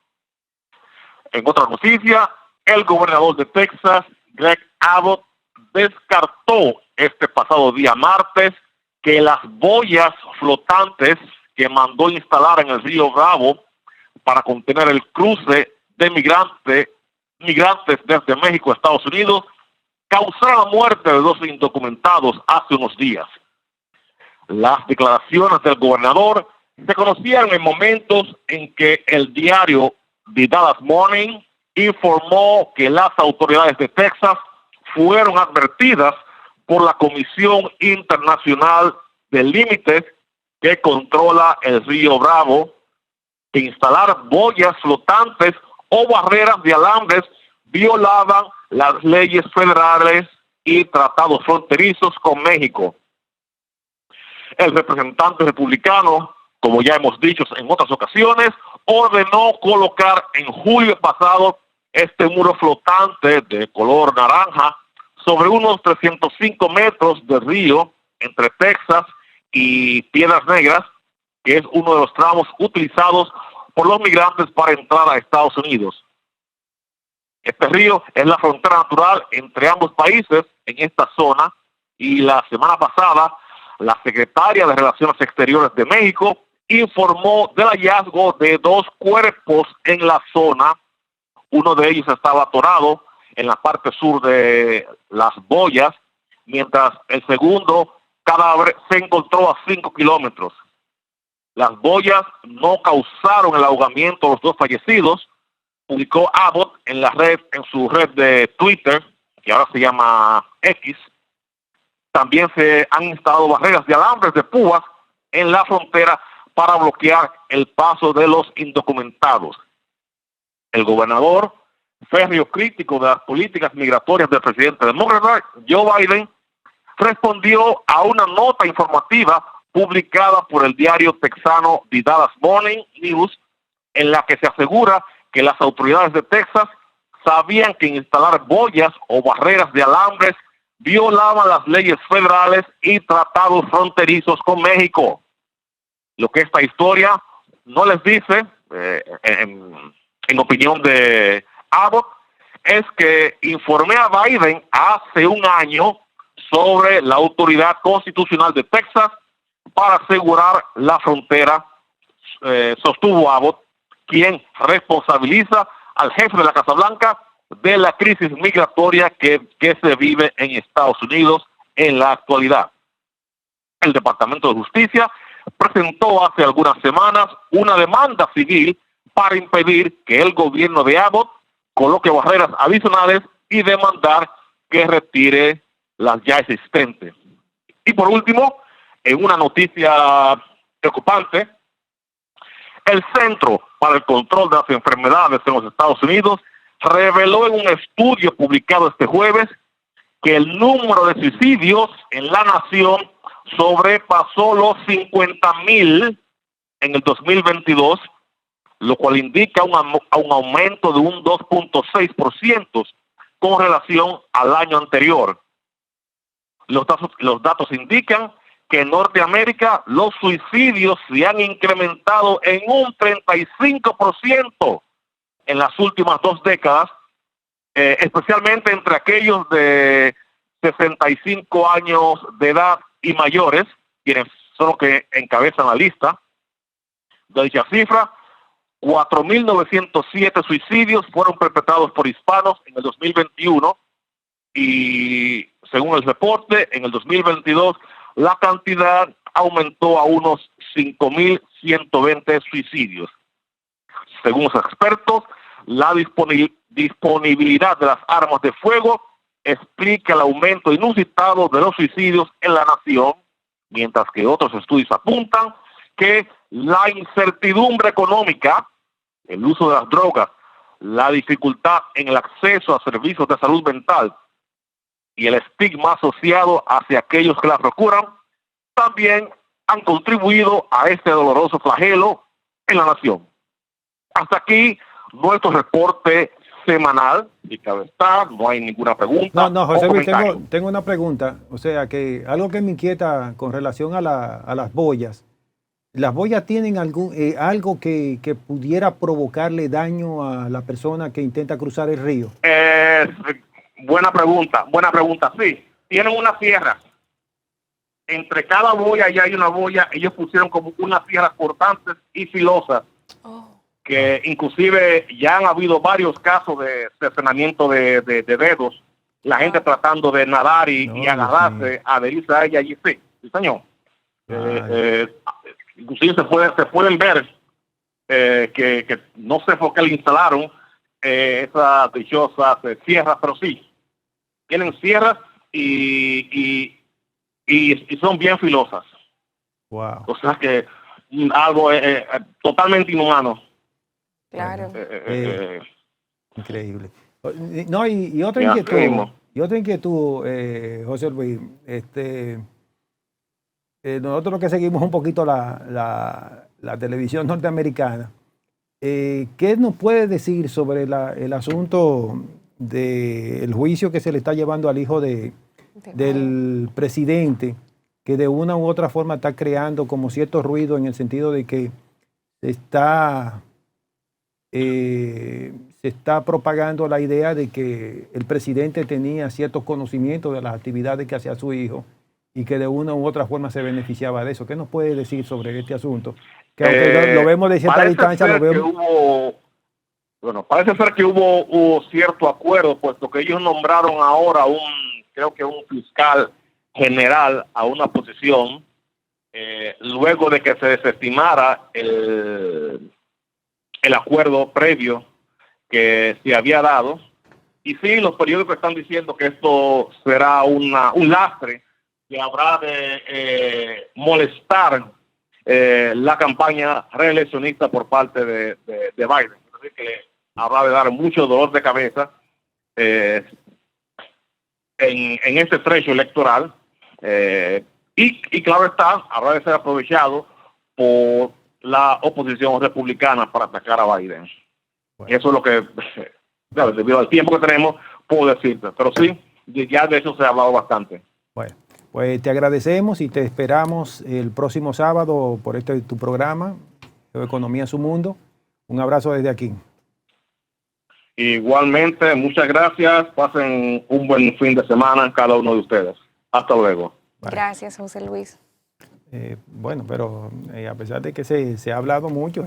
En otra noticia, el gobernador de Texas, Greg Abbott, descartó este pasado día martes que las boyas flotantes que mandó instalar en el río Bravo para contener el cruce de migrantes desde México a Estados Unidos causaron la muerte de 2 indocumentados hace unos días. Las declaraciones del gobernador se conocían en momentos en que el diario The Dallas Morning informó que las autoridades de Texas fueron advertidas por la Comisión Internacional de Límites que controla el río Bravo que instalar boyas flotantes o barreras de alambres violaban las leyes federales y tratados fronterizos con México. El representante republicano, como ya hemos dicho en otras ocasiones, ordenó colocar en julio pasado este muro flotante de color naranja sobre unos 305 metros de río entre Texas y Piedras Negras, que es uno de los tramos utilizados por los migrantes para entrar a Estados Unidos. Este río es la frontera natural entre ambos países en esta zona y la semana pasada la secretaria de Relaciones Exteriores de México informó del hallazgo de 2 cuerpos en la zona. Uno de ellos estaba atorado en la parte sur de las boyas, mientras el segundo cadáver se encontró a 5 kilómetros. Las boyas no causaron el ahogamiento de los 2 fallecidos, publicó Abbott en su red de Twitter, que ahora se llama X. También se han instalado barreras de alambres de púas en la frontera para bloquear el paso de los indocumentados. El gobernador, férreo crítico de las políticas migratorias del presidente demócrata Joe Biden, respondió a una nota informativa publicada por el diario texano The Dallas Morning News, en la que se asegura que las autoridades de Texas sabían que instalar boyas o barreras de alambres violaban las leyes federales y tratados fronterizos con México. Lo que esta historia no les dice, en opinión de Abbott, es que informé a Biden hace un año sobre la autoridad constitucional de Texas para asegurar la frontera, sostuvo Abbott, quien responsabiliza al jefe de la Casa Blanca de la crisis migratoria que se vive en Estados Unidos en la actualidad. El Departamento de Justicia presentó hace algunas semanas una demanda civil para impedir que el gobierno de Abbott coloque barreras adicionales y demandar que retire las ya existentes. Y por último, en una noticia preocupante, el Centro para el Control de las Enfermedades en los Estados Unidos reveló en un estudio publicado este jueves que el número de suicidios en la nación sobrepasó los 50,000 en el 2022, lo cual indica un aumento de un 2.6% con relación al año anterior. Los datos indican que en Norteamérica los suicidios se han incrementado en un 35% en las últimas 2 décadas, especialmente entre aquellos de 65 años de edad y mayores, quienes son los que encabezan la lista. De dicha cifra, 4.907 suicidios fueron perpetrados por hispanos en el 2021 y, según el reporte, en el 2022 la cantidad aumentó a unos 5.120 suicidios. Según los expertos, la disponibilidad de las armas de fuego explica el aumento inusitado de los suicidios en la nación, mientras que otros estudios apuntan que la incertidumbre económica, el uso de las drogas, la dificultad en el acceso a servicios de salud mental y el estigma asociado hacia aquellos que la procuran, también han contribuido a este doloroso flagelo en la nación. Hasta aquí nuestro reporte semanal, y cabe estar, no hay ninguna pregunta. No, José Luis, tengo una pregunta. O sea, que algo que me inquieta con relación a las boyas. ¿Las boyas tienen algo que pudiera provocarle daño a la persona que intenta cruzar el río? Buena pregunta, sí. Tienen una sierra. Entre cada boya ya hay una boya. Ellos pusieron como unas sierras cortantes y filosas, que inclusive ya han habido varios casos de cercenamiento de dedos. La gente tratando de nadar y agarrarse, adherirse a ella. Y sí, señor. Inclusive se pueden ver que no sé por qué le instalaron esas dichosas sierras, pero sí, tienen sierras y son bien filosas. Wow. O sea que algo totalmente inhumano. Claro. Increíble. No, y otra inquietud, José Luis, nosotros los que seguimos un poquito la televisión norteamericana, ¿qué nos puede decir sobre el asunto del juicio que se le está llevando al hijo del presidente, que de una u otra forma está creando como cierto ruido en el sentido de que se está propagando la idea de que el presidente tenía ciertos conocimientos de las actividades que hacía su hijo y que de una u otra forma se beneficiaba de eso? ¿Qué nos puede decir sobre este asunto? Que aunque lo vemos de cierta distancia, lo vemos... Parece ser que hubo cierto acuerdo, puesto que ellos nombraron ahora creo que un fiscal general a una posición, luego de que se desestimara el acuerdo previo que se había dado. Y sí, los periódicos están diciendo que esto será un lastre que habrá de molestar la campaña reeleccionista por parte de Biden. Es decir, que habrá de dar mucho dolor de cabeza en este trecho electoral. Y claro está, habrá de ser aprovechado por la oposición republicana para atacar a Biden. Bueno. Eso es lo que, debido al tiempo que tenemos, puedo decirte. Pero sí, ya de eso se ha hablado bastante. Bueno, pues te agradecemos y te esperamos el próximo sábado por tu programa, Economía en su Mundo. Un abrazo desde aquí. Igualmente, muchas gracias. Pasen un buen fin de semana cada uno de ustedes. Hasta luego. Gracias, José Luis. Bueno, pero a pesar de que se ha hablado mucho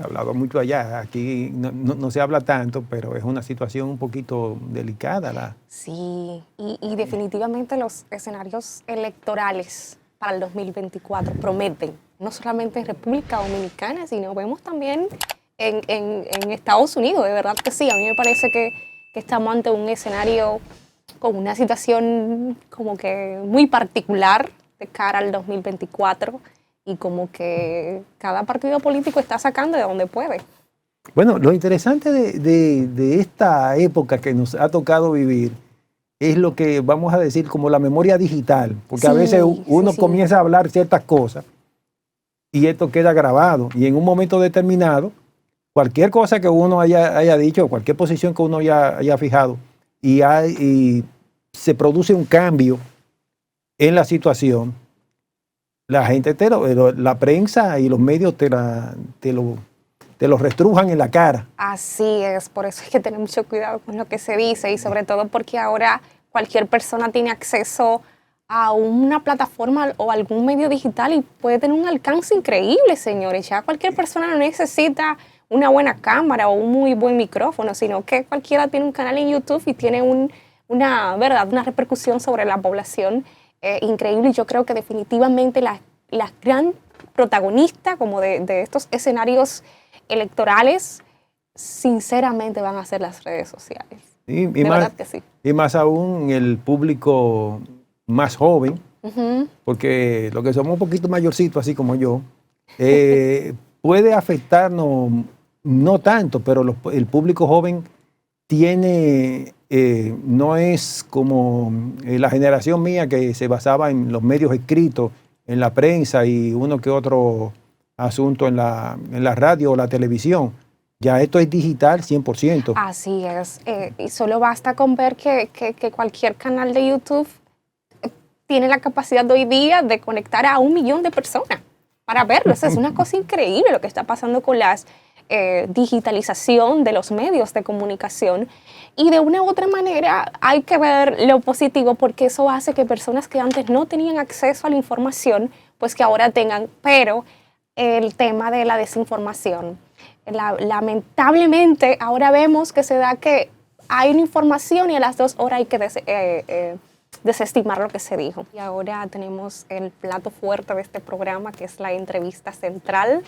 allá, aquí no se habla tanto, pero es una situación un poquito delicada. Sí, y definitivamente los escenarios electorales para el 2024 prometen, no solamente en República Dominicana, sino vemos también en Estados Unidos. De verdad que sí, a mí me parece que estamos ante un escenario con una situación como que muy particular de cara al 2024 y como que cada partido político está sacando de donde puede. Bueno, lo interesante de esta época que nos ha tocado vivir es lo que vamos a decir como la memoria digital, porque a veces uno comienza a hablar ciertas cosas y esto queda grabado. Y en un momento determinado, cualquier cosa que uno haya dicho, cualquier posición que uno haya fijado, y se produce un cambio en la situación, la gente, la prensa y los medios te lo restrujan en la cara. Así es, por eso hay que tener mucho cuidado con lo que se dice y sobre todo porque ahora cualquier persona tiene acceso a una plataforma o algún medio digital y puede tener un alcance increíble, señores. Ya cualquier persona no necesita una buena cámara o un muy buen micrófono, sino que cualquiera tiene un canal en YouTube y tiene una repercusión sobre la población increíble. Y yo creo que definitivamente la gran protagonista como de estos escenarios electorales, sinceramente van a ser las redes sociales. Y de verdad que sí. Y más aún el público más joven, porque lo que somos un poquito mayorcitos, así como yo, puede afectarnos, no tanto, pero el público joven tiene, no es como la generación mía que se basaba en los medios escritos, en la prensa y uno que otro asunto en la radio o la televisión. Ya esto es digital 100%. Así es. Y solo basta con ver que cualquier canal de YouTube tiene la capacidad de hoy día de conectar a 1 millón de personas para verlo. Eso es una cosa increíble lo que está pasando con la digitalización de los medios de comunicación. Y de una u otra manera hay que ver lo positivo porque eso hace que personas que antes no tenían acceso a la información, pues que ahora tengan. Pero el tema de la desinformación, lamentablemente ahora vemos que se da que hay una información y a las 2 horas hay que desestimar lo que se dijo. Y ahora tenemos el plato fuerte de este programa, que es la entrevista central,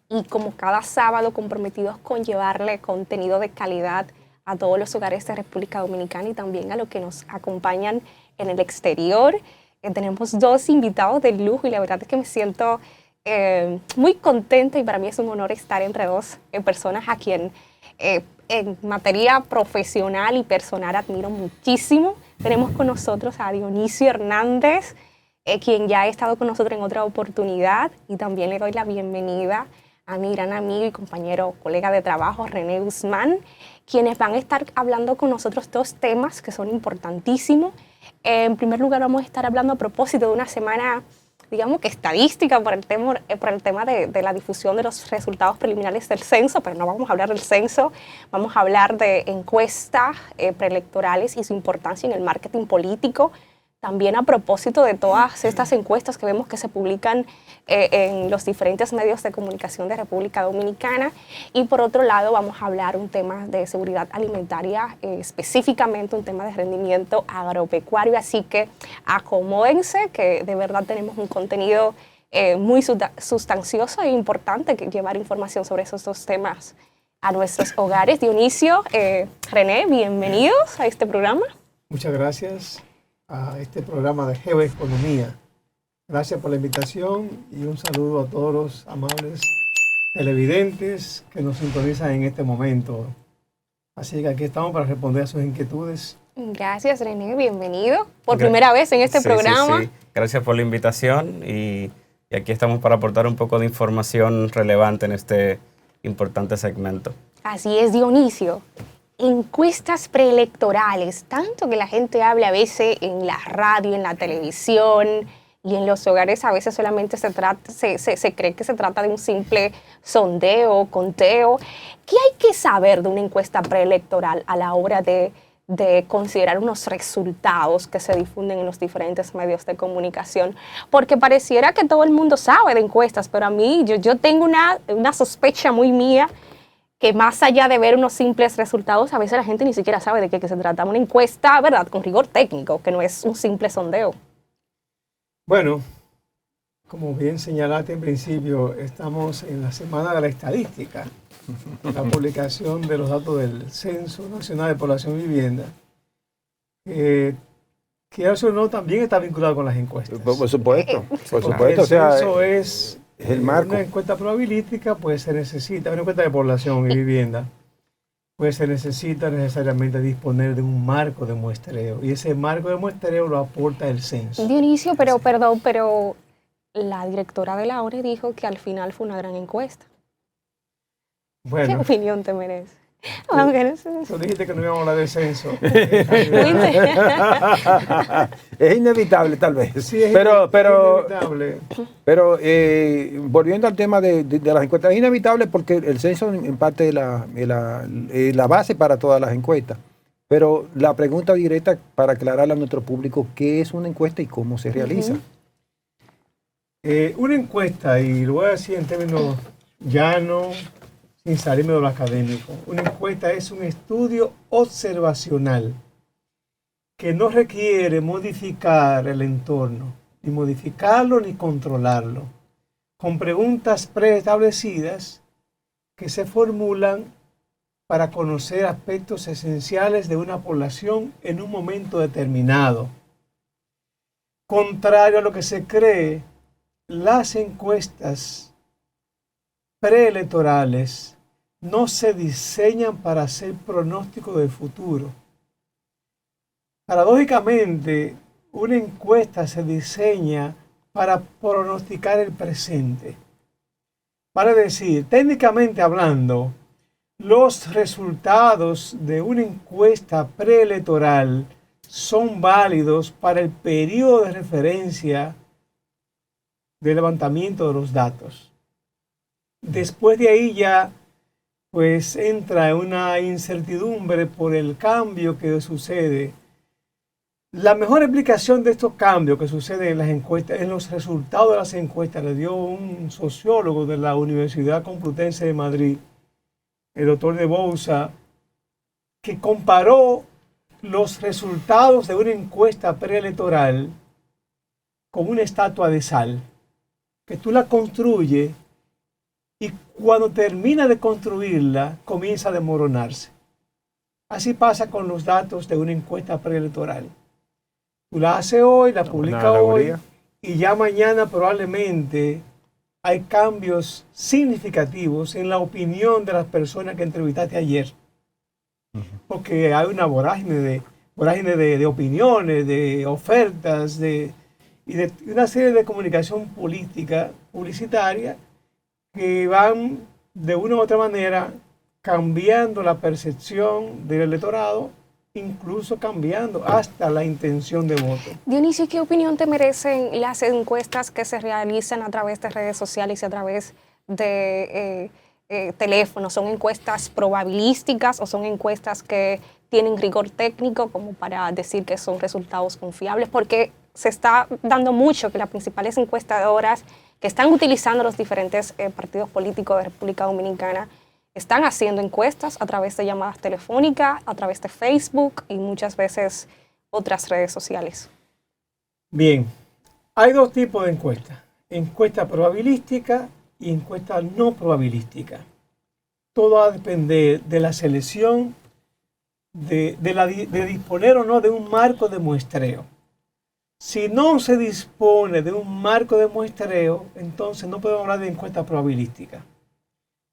y como cada sábado comprometidos con llevarle contenido de calidad a todos los hogares de República Dominicana y también a los que nos acompañan en el exterior. Tenemos 2 invitados de lujo y la verdad es que me siento muy contenta y para mí es un honor estar entre 2 personas a quien en materia profesional y personal admiro muchísimo. Tenemos con nosotros a Dionisio Hernández, quien ya ha estado con nosotros en otra oportunidad, y también le doy la bienvenida a mi gran amigo y compañero, colega de trabajo, René Guzmán, quienes van a estar hablando con nosotros 2 temas que son importantísimos. En primer lugar, vamos a estar hablando a propósito de una semana, digamos que estadística por el tema de la difusión de los resultados preliminares del censo, pero no vamos a hablar del censo, vamos a hablar de encuestas preelectorales y su importancia en el marketing político. También a propósito de todas estas encuestas que vemos que se publican en los diferentes medios de comunicación de República Dominicana. Y por otro lado vamos a hablar un tema de seguridad alimentaria, específicamente un tema de rendimiento agropecuario. Así que acomódense, que de verdad tenemos un contenido muy sustancioso e importante que llevar información sobre esos 2 temas a nuestros hogares. Dionisio, René, bienvenidos a este programa. Muchas gracias a este programa de Geoeconomía. Gracias por la invitación y un saludo a todos los amables televidentes que nos sintonizan en este momento. Así que aquí estamos para responder a sus inquietudes. Gracias, René, bienvenido por primera vez en este programa. Sí. Gracias por la invitación y aquí estamos para aportar un poco de información relevante en este importante segmento. Así es, Dionisio. Encuestas preelectorales, tanto que la gente habla a veces en la radio, en la televisión y en los hogares a veces solamente se cree que se trata de un simple sondeo, conteo. ¿Qué hay que saber de una encuesta preelectoral a la hora de considerar unos resultados que se difunden en los diferentes medios de comunicación? Porque pareciera que todo el mundo sabe de encuestas, pero a mí yo tengo una sospecha muy mía que más allá de ver unos simples resultados, a veces la gente ni siquiera sabe de qué se trata. Una encuesta, ¿verdad?, con rigor técnico, que no es un simple sondeo. Bueno, como bien señalaste en principio, estamos en la Semana de la Estadística, la publicación de los datos del Censo Nacional de Población y Vivienda, que eso no también está vinculado con las encuestas. Por supuesto, por supuesto. El o sea, censo es el marco. Una encuesta probabilística, pues se necesita, una encuesta de población y vivienda, pues se necesita necesariamente disponer de un marco de muestreo. Y ese marco de muestreo lo aporta el censo. Dionisio, pero la directora de la ONE dijo que al final fue una gran encuesta. ¿Qué Bueno, opinión te merece? Aunque no sé. tú dijiste que no íbamos a hablar del censo. Es inevitable, tal vez. Sí, es pero inevitable. Pero volviendo al tema de las encuestas, es inevitable porque el censo en parte es la base para todas las encuestas. Pero la pregunta directa para aclararle a nuestro público, ¿qué es una encuesta y cómo se realiza? Una encuesta, y lo voy a decir en términos llanos, sin salirme de lo académico, una encuesta es un estudio observacional que no requiere modificar el entorno, ni modificarlo ni controlarlo, con preguntas preestablecidas que se formulan para conocer aspectos esenciales de una población en un momento determinado. Contrario a lo que se cree, las encuestas preelectorales no se diseñan para hacer pronóstico del futuro. Paradójicamente, una encuesta se diseña para pronosticar el presente. Vale decir, técnicamente hablando, los resultados de una encuesta preelectoral son válidos para el periodo de referencia de levantamiento de los datos. Después de ahí ya pues entra una incertidumbre por el cambio que sucede. La mejor explicación de estos cambios que suceden en las encuestas, en los resultados de las encuestas, le dio un sociólogo de la Universidad Complutense de Madrid, el doctor de Bouza, que comparó los resultados de una encuesta preelectoral con una estatua de sal, que tú la construyes y cuando termina de construirla, comienza a desmoronarse. Así pasa con los datos de una encuesta preelectoral. Tú la haces hoy, la publicas hoy, y ya mañana probablemente hay cambios significativos en la opinión de las personas que entrevistaste ayer. Porque hay una vorágine de opiniones, de ofertas, y de una serie de comunicación política, publicitaria, que van de una u otra manera cambiando la percepción del electorado, incluso cambiando hasta la intención de voto. Dionisio, ¿qué opinión te merecen las encuestas que se realizan a través de redes sociales y a través de teléfonos? ¿Son encuestas probabilísticas o son encuestas que tienen rigor técnico como para decir que son resultados confiables? Porque se está dando mucho que las principales encuestadoras que están utilizando los diferentes partidos políticos de República Dominicana están haciendo encuestas a través de llamadas telefónicas, a través de Facebook y muchas veces otras redes sociales. Bien, hay dos tipos de encuestas: encuesta probabilística y encuesta no probabilística. Todo va a depender de la selección, de disponer o no de un marco de muestreo. Si no se dispone de un marco de muestreo, entonces no podemos hablar de encuesta probabilística.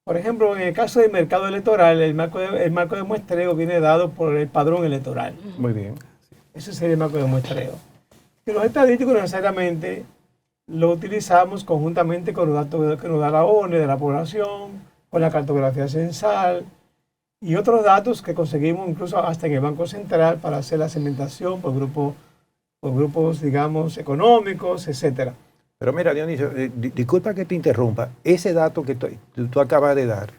Por ejemplo, en el caso del mercado electoral, el marco de muestreo viene dado por el padrón electoral. Muy bien. Ese sería el marco de muestreo. Y los estadísticos necesariamente lo utilizamos conjuntamente con los datos que nos da la ONE de la población, con la cartografía censal y otros datos que conseguimos incluso hasta en el Banco Central para hacer la segmentación por grupos, digamos, económicos, etcétera. Pero mira, Dionisio, disculpa que te interrumpa. Ese dato que tú acabas de dar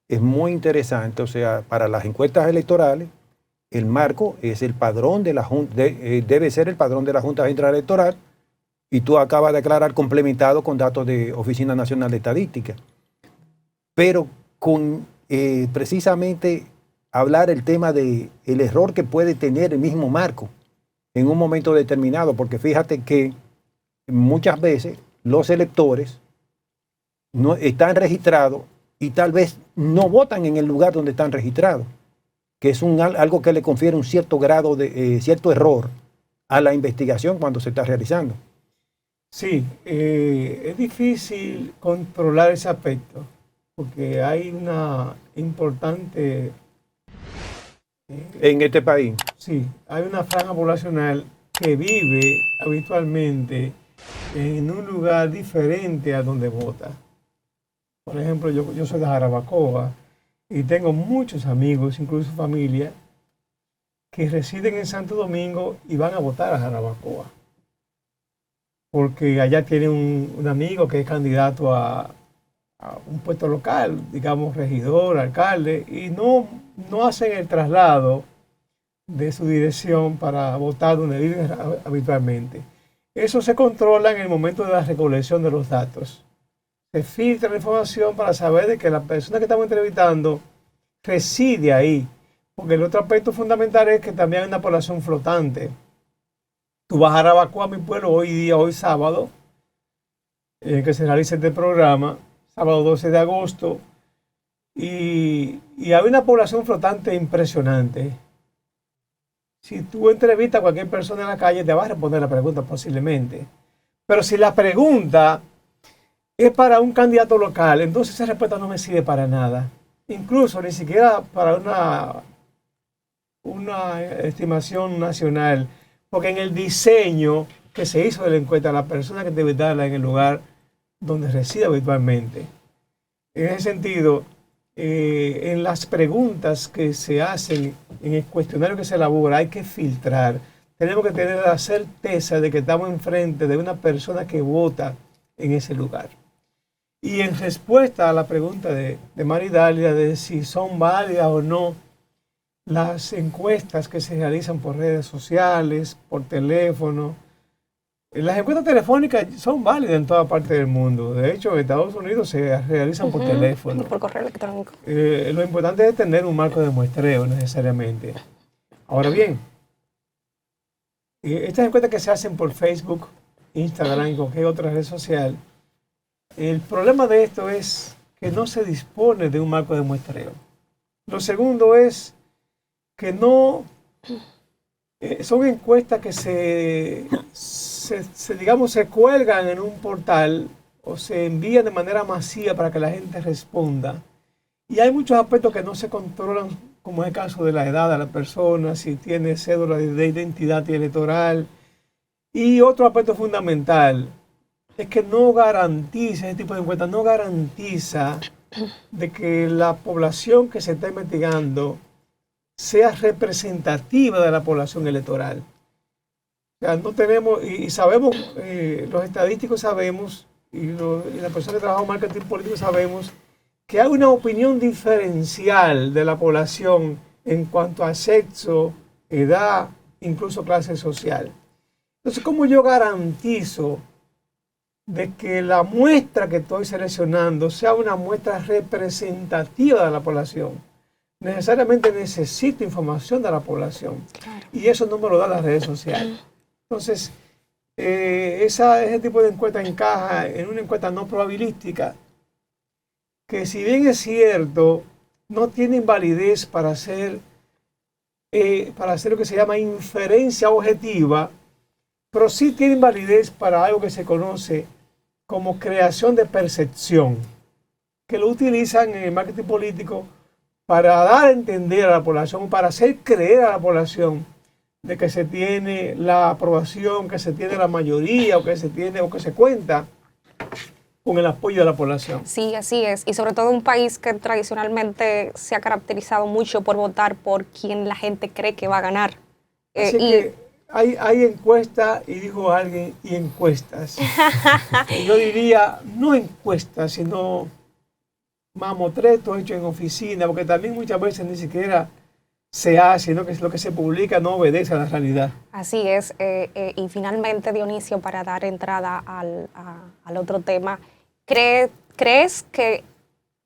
es muy interesante. O sea, para las encuestas electorales, el marco es el padrón de la Junta, debe ser el padrón de la Junta Central Electoral, y tú acabas de aclarar complementado con datos de Oficina Nacional de Estadística. Pero con precisamente hablar el tema del error que puede tener el mismo marco en un momento determinado, porque fíjate que muchas veces los electores no están registrados y tal vez no votan en el lugar donde están registrados, que es algo que le confiere un cierto grado de cierto error a la investigación cuando se está realizando. Sí, es difícil controlar ese aspecto, porque hay una importante... en este país. Sí, hay una franja poblacional que vive habitualmente en un lugar diferente a donde vota. Por ejemplo, yo soy de Jarabacoa y tengo muchos amigos, incluso familia, que residen en Santo Domingo y van a votar a Jarabacoa. Porque allá tiene un amigo que es candidato a un puesto local, digamos regidor, alcalde, y no hacen el traslado de su dirección para votar donde viven habitualmente. Eso se controla en el momento de la recolección de los datos. Se filtra la información para saber de que la persona que estamos entrevistando reside ahí. Porque el otro aspecto fundamental es que también hay una población flotante. Tú vas a Jarabacoa, mi pueblo, hoy sábado, en que se realiza este programa, sábado 12 de agosto, y hay una población flotante impresionante. Si tú entrevistas a cualquier persona en la calle, te va a responder la pregunta posiblemente. Pero si la pregunta es para un candidato local, entonces esa respuesta no me sirve para nada. Incluso ni siquiera para una estimación nacional. Porque en el diseño que se hizo de la encuesta, la persona que debe darla en el lugar donde reside habitualmente. En ese sentido, en las preguntas que se hacen, en el cuestionario que se elabora, hay que filtrar. Tenemos que tener la certeza de que estamos enfrente de una persona que vota en ese lugar. Y en respuesta a la pregunta de Maridalia de si son válidas o no las encuestas que se realizan por redes sociales, por teléfono. Las encuestas telefónicas son válidas en toda parte del mundo. De hecho, en Estados Unidos se realizan por teléfono. Por correo electrónico. Lo importante es tener un marco de muestreo necesariamente. Ahora bien, estas encuestas que se hacen por Facebook, Instagram y cualquier otra red social, el problema de esto es que no se dispone de un marco de muestreo. Lo segundo es que no son encuestas que se cuelgan en un portal o se envían de manera masiva para que la gente responda. Y hay muchos aspectos que no se controlan, como es el caso de la edad de la persona, si tiene cédula de identidad electoral. Y otro aspecto fundamental es que no garantiza, ese tipo de encuestas no garantiza de que la población que se está investigando sea representativa de la población electoral. O sea, no tenemos, y sabemos, los estadísticos sabemos, y las personas que trabajan en marketing político sabemos, que hay una opinión diferencial de la población en cuanto a sexo, edad, incluso clase social. Entonces, ¿cómo yo garantizo de que la muestra que estoy seleccionando sea una muestra representativa de la población? Necesariamente necesito información de la población. Claro. Y eso no me lo dan las redes sociales. Entonces, ese tipo de encuesta encaja en una encuesta no probabilística que, si bien es cierto, no tiene validez para hacer lo que se llama inferencia objetiva, pero sí tienen validez para algo que se conoce como creación de percepción, que lo utilizan en el marketing político para dar a entender a la población, para hacer creer a la población de que se tiene la aprobación, que se tiene la mayoría, o que se cuenta con el apoyo de la población. Sí, así es. Y sobre todo un país que tradicionalmente se ha caracterizado mucho por votar por quien la gente cree que va a ganar. Así que hay encuestas, y dijo alguien, y encuestas. Yo diría, no encuestas, sino mamotretos hechos en oficina, porque también muchas veces ni siquiera se hace, sino que lo que se publica no obedece a la realidad. Así es. Y finalmente, Dionisio, para dar entrada al otro tema, ¿crees que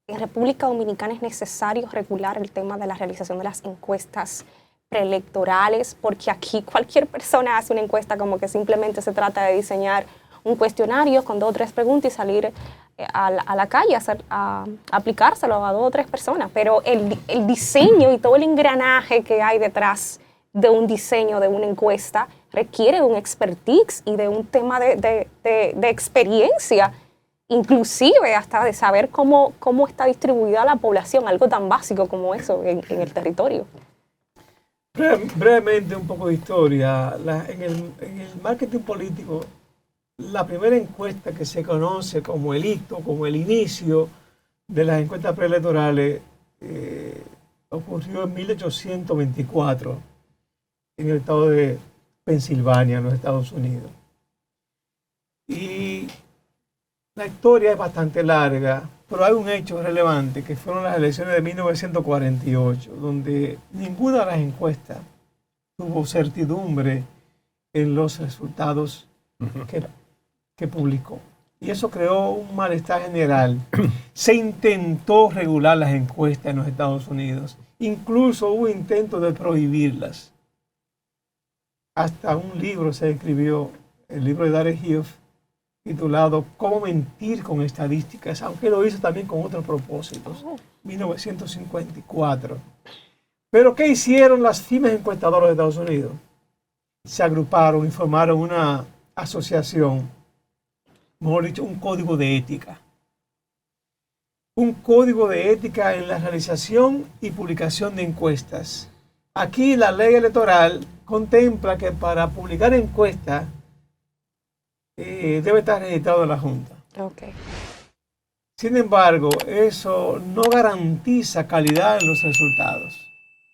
en República Dominicana es necesario regular el tema de la realización de las encuestas preelectorales? Porque aquí cualquier persona hace una encuesta, como que simplemente se trata de diseñar un cuestionario con 2 o 3 preguntas y salir a la calle a aplicárselo a 2 o 3 personas. Pero el diseño y todo el engranaje que hay detrás de un diseño de una encuesta requiere de un expertise y de un tema de experiencia, inclusive hasta de saber cómo está distribuida la población, algo tan básico como eso en el territorio. Brevemente, un poco de historia. En el marketing político la primera encuesta que se conoce como el hito, como el inicio de las encuestas preelectorales, ocurrió en 1824 en el estado de Pensilvania, en los Estados Unidos. Y la historia es bastante larga, pero hay un hecho relevante, que fueron las elecciones de 1948, donde ninguna de las encuestas tuvo certidumbre en los resultados que publicó. Y eso creó un malestar general. Se intentó regular las encuestas en los Estados Unidos. Incluso hubo intentos de prohibirlas. Hasta un libro se escribió, el libro de Darrell Heath, titulado Cómo mentir con estadísticas, aunque lo hizo también con otros propósitos, 1954. Pero ¿qué hicieron las firmas encuestadoras de Estados Unidos? Se agruparon y formaron una asociación, mejor dicho, un código de ética. Un código de ética en la realización y publicación de encuestas. Aquí la ley electoral contempla que para publicar encuestas debe estar registrado en la Junta. Okay. Sin embargo, eso no garantiza calidad en los resultados.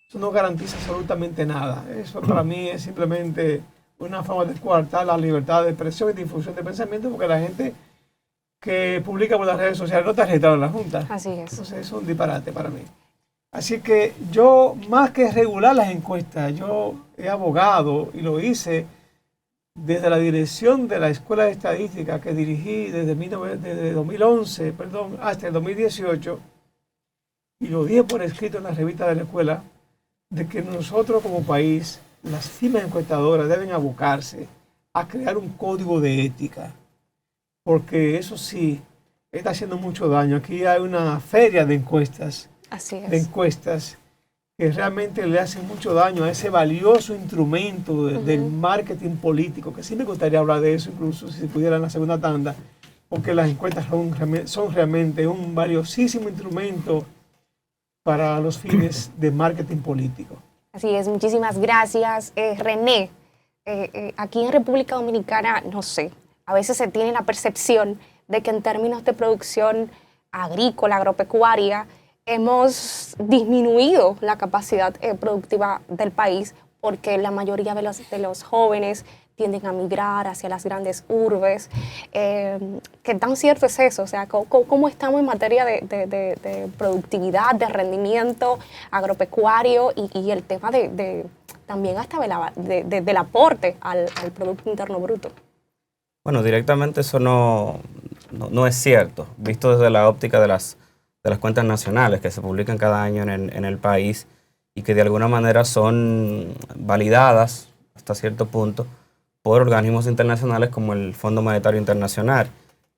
Eso no garantiza absolutamente nada. Eso para mí es simplemente una forma de coartar la libertad de expresión y difusión de pensamiento, porque la gente que publica por las redes sociales no está registrada en la Junta. Así es. Entonces es un disparate para mí. Así que yo, más que regular las encuestas, yo he abogado y lo hice desde la dirección de la Escuela de Estadística que dirigí desde 2011 hasta el 2018, y lo dije por escrito en la revista de la escuela, de que nosotros como país, las firmas encuestadoras deben abocarse a crear un código de ética, porque eso sí está haciendo mucho daño. Aquí hay una feria de encuestas, Así es. de encuestas que realmente le hacen mucho daño a ese valioso instrumento del marketing político, que sí me gustaría hablar de eso, incluso si se pudiera en la segunda tanda, porque las encuestas son realmente un valiosísimo instrumento para los fines de marketing político. Así es, muchísimas gracias. René, aquí en República Dominicana, no sé, a veces se tiene la percepción de que en términos de producción agrícola, agropecuaria, hemos disminuido la capacidad productiva del país porque la mayoría de los jóvenes tienden a migrar hacia las grandes urbes. ¿Qué tan cierto es eso? O sea, ¿cómo estamos en materia de productividad, de rendimiento agropecuario y el tema también hasta del aporte al Producto Interno Bruto? Bueno, directamente eso no es cierto, visto desde la óptica de las cuentas nacionales que se publican cada año en el país y que de alguna manera son validadas hasta cierto punto por organismos internacionales como el Fondo Monetario Internacional.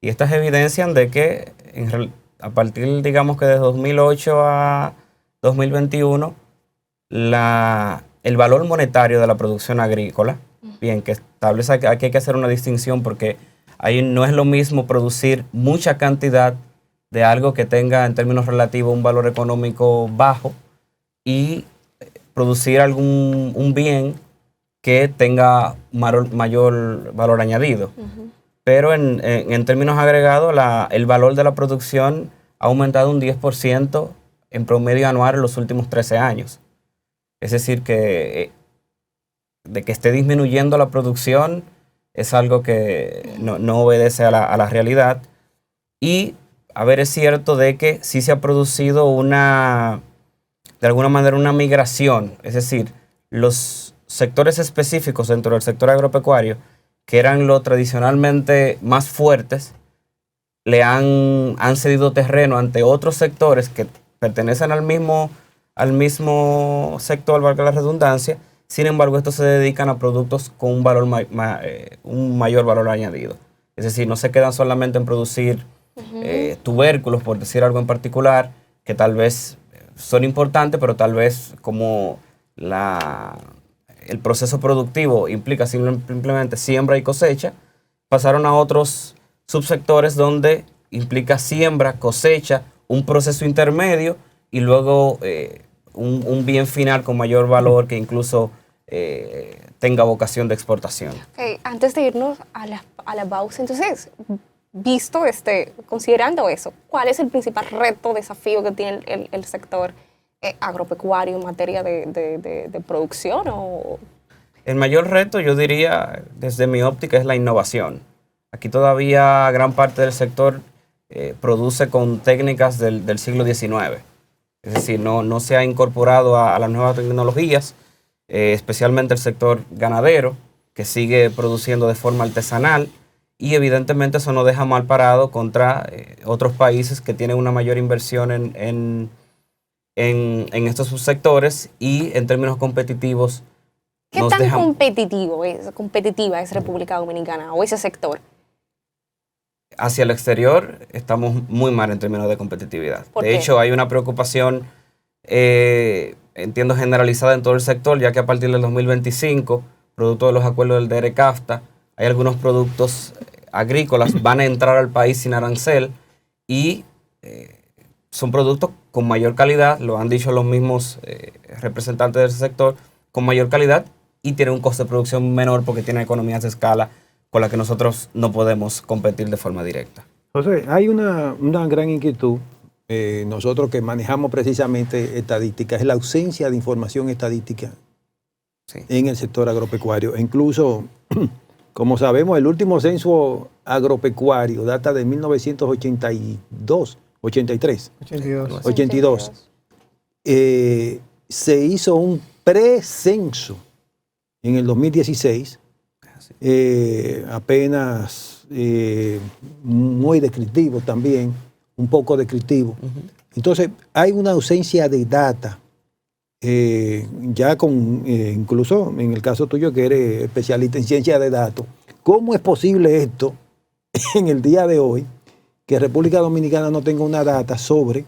Y estas evidencian de que a partir, digamos que de 2008 a 2021, el valor monetario de la producción agrícola, bien, que establece aquí hay que hacer una distinción porque ahí no es lo mismo producir mucha cantidad de algo que tenga en términos relativos un valor económico bajo y producir un bien que tenga mayor valor añadido. Pero en términos agregados, el valor de la producción ha aumentado un 10% en promedio anual en los últimos 13 años. Es decir, que de que esté disminuyendo la producción es algo que no obedece a la realidad. Y a ver, es cierto de que sí se ha producido de alguna manera una migración, es decir, los sectores específicos dentro del sector agropecuario, que eran los tradicionalmente más fuertes, le han cedido terreno ante otros sectores que pertenecen al mismo sector, valga la redundancia. Sin embargo, estos se dedican a productos con un mayor valor añadido. Es decir, no se quedan solamente en producir tubérculos, por decir algo en particular, que tal vez son importantes, pero tal vez como el proceso productivo implica simplemente siembra y cosecha, pasaron a otros subsectores donde implica siembra, cosecha, un proceso intermedio y luego un bien final con mayor valor que incluso tenga vocación de exportación. Ok, antes de irnos a la pausa, entonces, considerando eso, ¿cuál es el principal reto, desafío que tiene el sector agropecuario en materia de producción? El mayor reto, yo diría, desde mi óptica, es la innovación. Aquí todavía gran parte del sector produce con técnicas del siglo XIX. Es decir, no se ha incorporado a las nuevas tecnologías, especialmente el sector ganadero, que sigue produciendo de forma artesanal, y evidentemente eso nos deja mal parado contra otros países que tienen una mayor inversión en estos subsectores, y en términos competitivos ¿Qué tan competitiva es República Dominicana o ese sector? Hacia el exterior estamos muy mal en términos de competitividad. ¿Por De qué? hecho, hay una preocupación, entiendo, generalizada en todo el sector, ya que a partir del 2025, producto de los acuerdos del DERE-CAFTA, hay algunos productos agrícolas van a entrar al país sin arancel, y son productos con mayor calidad, lo han dicho los mismos representantes del sector, con mayor calidad, y tienen un costo de producción menor porque tienen economías de escala con las que nosotros no podemos competir de forma directa. José, hay una gran inquietud, nosotros que manejamos precisamente estadística, es la ausencia de información estadística en el sector agropecuario. Incluso, como sabemos, el último censo agropecuario data de 1982, 83. 82. Se hizo un precenso en el 2016, apenas muy descriptivo también, un poco descriptivo. Entonces, hay una ausencia de data, ya con, incluso en el caso tuyo que eres especialista en ciencia de datos. ¿Cómo es posible esto en el día de hoy, que República Dominicana no tenga una data sobre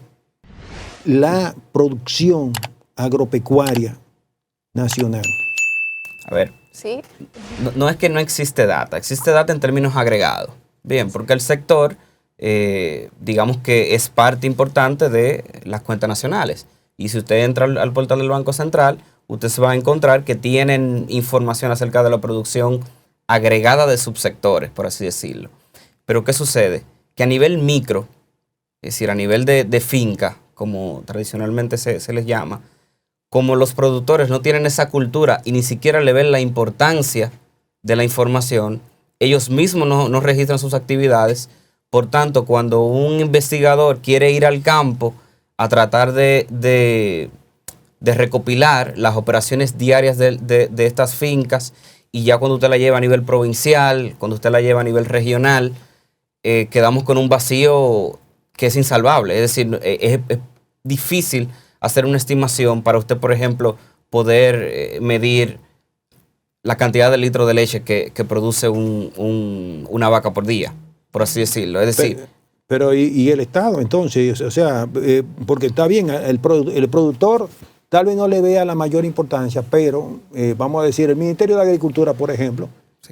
la producción agropecuaria nacional? A ver, ¿Sí? no es que no existe data en términos agregados. Bien, porque el sector, digamos que es parte importante de las cuentas nacionales. Y si usted entra al portal del Banco Central, usted se va a encontrar que tienen información acerca de la producción agregada de subsectores, por así decirlo. Pero ¿qué sucede? Que a nivel micro, es decir, a nivel de finca, como tradicionalmente se les llama, como los productores no tienen esa cultura y ni siquiera le ven la importancia de la información, ellos mismos no registran sus actividades. Por tanto, cuando un investigador quiere ir al campo a tratar de recopilar las operaciones diarias de estas fincas, y ya cuando usted la lleva a nivel provincial, cuando usted la lleva a nivel regional, quedamos con un vacío que es insalvable. Es decir, es difícil hacer una estimación para usted, por ejemplo, poder medir la cantidad de litros de leche que produce una vaca por día, por así decirlo. Es decir, pero ¿y el Estado entonces? O sea, porque está bien, el productor tal vez no le vea la mayor importancia, pero vamos a decir, el Ministerio de Agricultura, por ejemplo,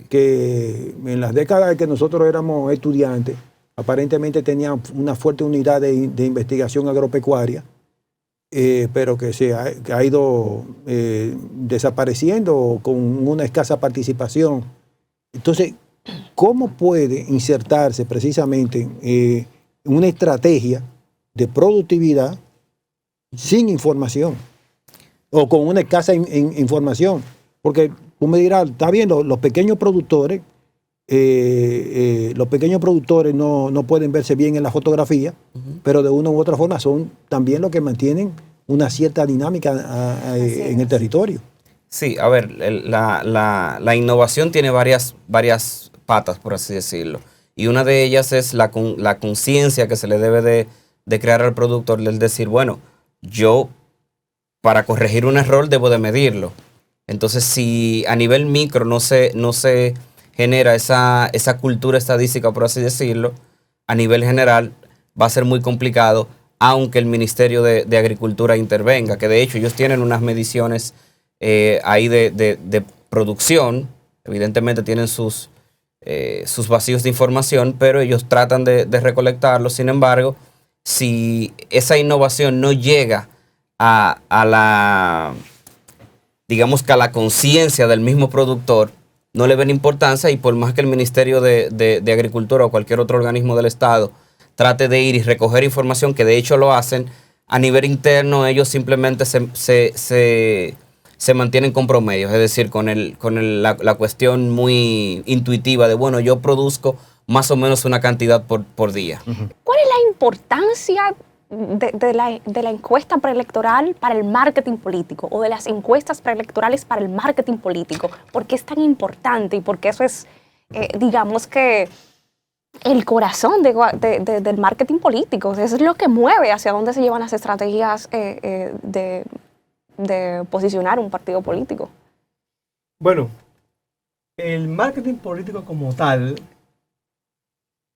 que en las décadas que nosotros éramos estudiantes, aparentemente tenía una fuerte unidad de investigación agropecuaria, pero que se ha ido desapareciendo con una escasa participación. Entonces, ¿cómo puede insertarse precisamente una estrategia de productividad sin información o con una escasa información? Porque tú me dirás, está bien, los pequeños productores no pueden verse bien en la fotografía, pero de una u otra forma son también los que mantienen una cierta dinámica en el territorio. Sí, a ver, la innovación tiene varias patas, por así decirlo. Y una de ellas es la conciencia que se le debe de crear al productor, el decir, bueno, yo para corregir un error debo de medirlo. Entonces, si a nivel micro no se genera esa cultura estadística, por así decirlo, a nivel general va a ser muy complicado, aunque el Ministerio de Agricultura intervenga, que de hecho ellos tienen unas mediciones ahí de producción, evidentemente tienen sus vacíos de información, pero ellos tratan de recolectarlos. Sin embargo, si esa innovación no llega a digamos que a la conciencia del mismo productor no le ven importancia, y por más que el Ministerio de Agricultura o cualquier otro organismo del Estado trate de ir y recoger información, que de hecho lo hacen, a nivel interno ellos simplemente se mantienen con promedios, es decir, con la cuestión muy intuitiva de, bueno, yo produzco más o menos una cantidad por día. ¿Cuál es la importancia de la encuesta preelectoral para el marketing político, o de las encuestas preelectorales para el marketing político? ¿Por qué es tan importante? Y porque eso es, digamos que, el corazón del marketing político. Eso es lo que mueve hacia dónde se llevan las estrategias de posicionar un partido político. Bueno, el marketing político como tal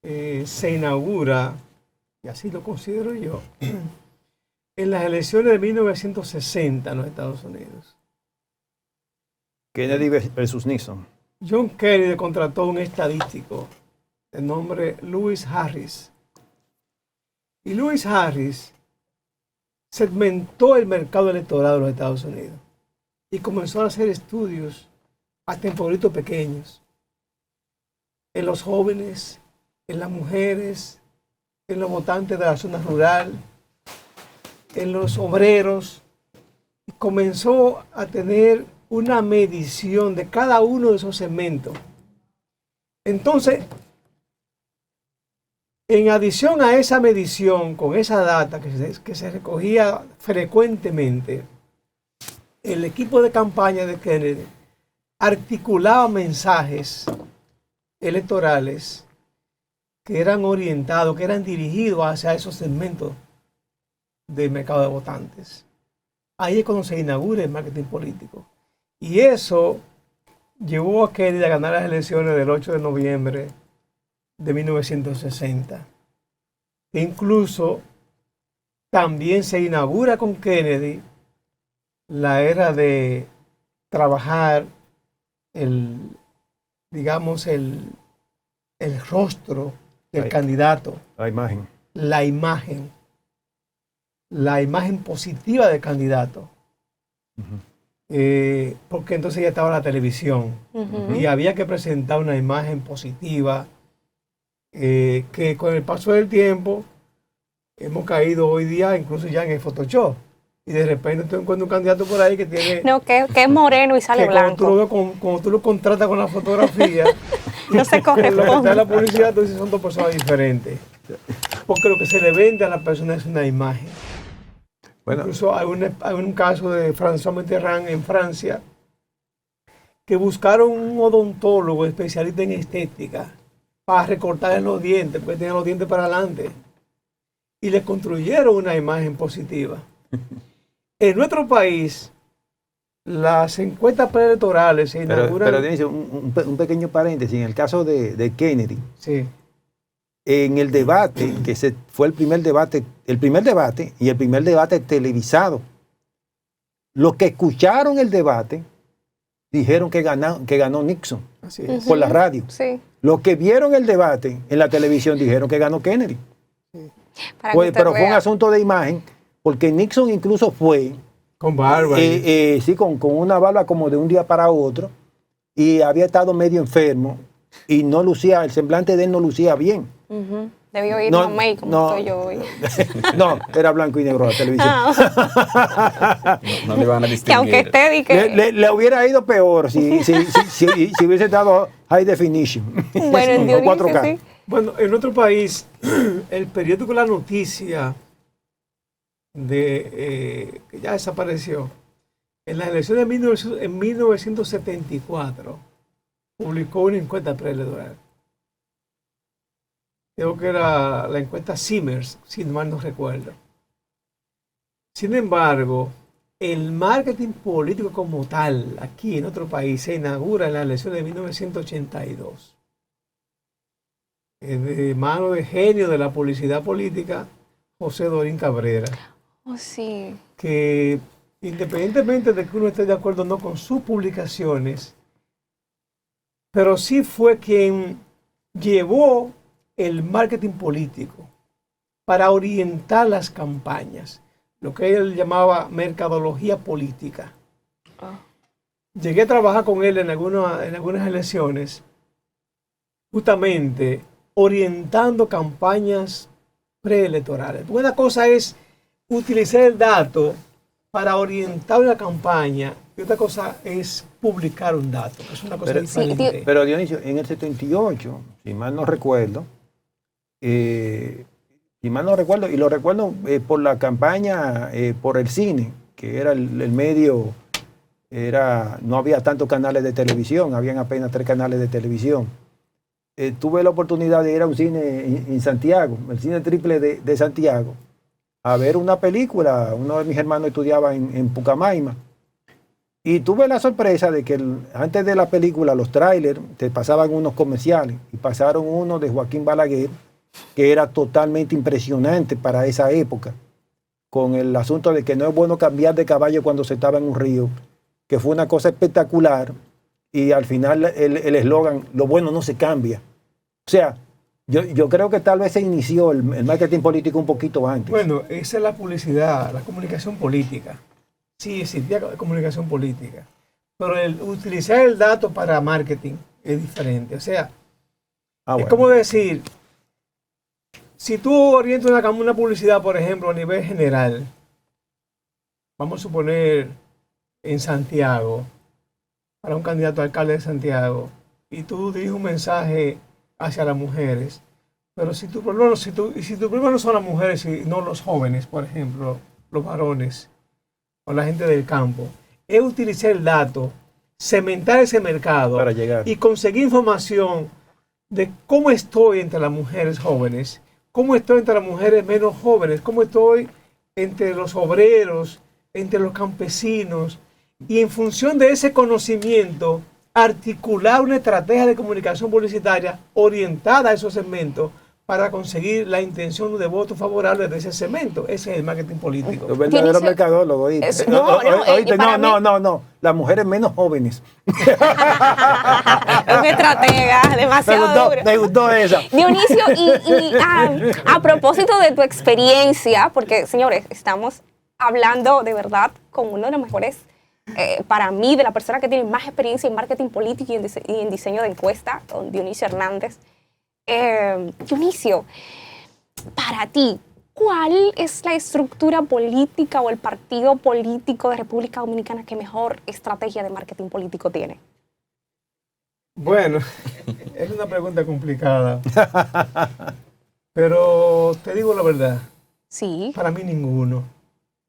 se inaugura, y así lo considero yo, en las elecciones de 1960 en los Estados Unidos. Kennedy versus Nixon. John Kennedy contrató un estadístico de nombre Lewis Harris. Y Lewis Harris segmentó el mercado electoral de los Estados Unidos y comenzó a hacer estudios hasta en pueblitos pequeños, en los jóvenes, en las mujeres, en los votantes de la zona rural, en los obreros, y comenzó a tener una medición de cada uno de esos segmentos. Entonces, en adición a esa medición, con esa data que se recogía frecuentemente, el equipo de campaña de Kennedy articulaba mensajes electorales que eran orientados, que eran dirigidos hacia esos segmentos del mercado de votantes. Ahí es cuando se inaugura el marketing político. Y eso llevó a Kennedy a ganar las elecciones del 8 de noviembre de 1960. E incluso también se inaugura con Kennedy la era de trabajar el rostro del candidato, la imagen positiva del candidato. Porque entonces ya estaba la televisión y había que presentar una imagen positiva, que con el paso del tiempo hemos caído hoy día incluso ya en el Photoshop, y de repente tú encuentras un candidato por ahí que tiene... No, que es moreno y sale blanco. Cuando tú lo contratas con la fotografía no se corresponde. Lo que está la publicidad, entonces son dos personas diferentes, porque lo que se le vende a la persona es una imagen. Bueno. Incluso hay un caso de François Mitterrand en Francia, que buscaron un odontólogo especialista en estética para recortarle los dientes, porque tenían los dientes para adelante, y le construyeron una imagen positiva. En nuestro país, las encuestas preelectorales se inauguran... Pero Dionisio, un pequeño paréntesis. En el caso de Kennedy, sí, en el debate, fue el primer debate y el primer debate televisado, los que escucharon el debate dijeron que ganó Nixon. Así es. Por la radio. Sí. Los que vieron el debate en la televisión dijeron que ganó Kennedy. Sí. Pero fue un asunto de imagen, porque Nixon incluso fue con barba, sí, con una barba como de un día para otro, y había estado medio enfermo y no lucía, el semblante de él no lucía bien. Debió ir a May como estoy yo hoy. No, era blanco y negro la televisión. No le van a distinguir. Que aunque esté le hubiera ido peor si hubiese estado high definition. Bueno, en Dionisio, 4K. Sí. Bueno, en otro país, el periódico La Noticia, que ya desapareció, en las elecciones de 1974, publicó una encuesta preelectoral. Creo que era la encuesta Simmers, si mal no recuerdo. Sin embargo, el marketing político como tal, aquí en otro país, se inaugura en la elección de 1982. De mano de genio de la publicidad política, José Dorín Cabrera. Oh, sí. Que independientemente de que uno esté de acuerdo o no con sus publicaciones, pero sí fue quien llevó el marketing político para orientar las campañas, lo que él llamaba mercadología política. llegué a trabajar con él en algunas elecciones, justamente orientando campañas preelectorales. Una cosa es utilizar el dato para orientar una campaña y otra cosa es publicar un dato, que es una cosa diferente. Sí, pero Dionisio, en el 78, si mal no recuerdo, y lo recuerdo por la campaña por el cine, que era el medio, no había tantos canales de televisión, habían apenas 3 canales de televisión. Tuve la oportunidad de ir a un cine en Santiago, el cine triple de Santiago, a ver una película. Uno de mis hermanos estudiaba en Pucamaima. Y tuve la sorpresa de que antes de la película, los trailers, te pasaban unos comerciales. Y pasaron uno de Joaquín Balaguer, que era totalmente impresionante para esa época, con el asunto de que no es bueno cambiar de caballo cuando se estaba en un río, que fue una cosa espectacular. Y al final el eslogan, lo bueno no se cambia. O sea, yo creo que tal vez se inició el marketing político un poquito antes. Bueno, esa es la publicidad, la comunicación política. Sí, existía comunicación política. Pero el utilizar el dato para marketing es diferente. O sea, es como decir, si tú orientas una publicidad, por ejemplo, a nivel general, vamos a suponer en Santiago, para un candidato a alcalde de Santiago, y tú diriges un mensaje hacia las mujeres, pero si tu problema no son las mujeres y no los jóvenes, por ejemplo, los varones o la gente del campo, es utilizar el dato, cementar ese mercado para llegar y conseguir información de cómo estoy entre las mujeres jóvenes, cómo estoy entre las mujeres menos jóvenes, cómo estoy entre los obreros, entre los campesinos, y en función de ese conocimiento, articular una estrategia de comunicación publicitaria orientada a esos segmentos para conseguir la intención de voto favorable de ese segmento. Ese es el marketing político. Los verdaderos mercadólogos. No. Las mujeres menos jóvenes. Un estratega, demasiado duro. Me gustó esa. Dionisio, y a propósito de tu experiencia, porque señores, estamos hablando de verdad con uno de los mejores, para mí, de la persona que tiene más experiencia en marketing político y en diseño de encuesta, don Dionisio Hernández. Dionisio, para ti, ¿cuál es la estructura política o el partido político de República Dominicana que mejor estrategia de marketing político tiene? Bueno, es una pregunta complicada, pero te digo la verdad. Sí. Para mí ninguno.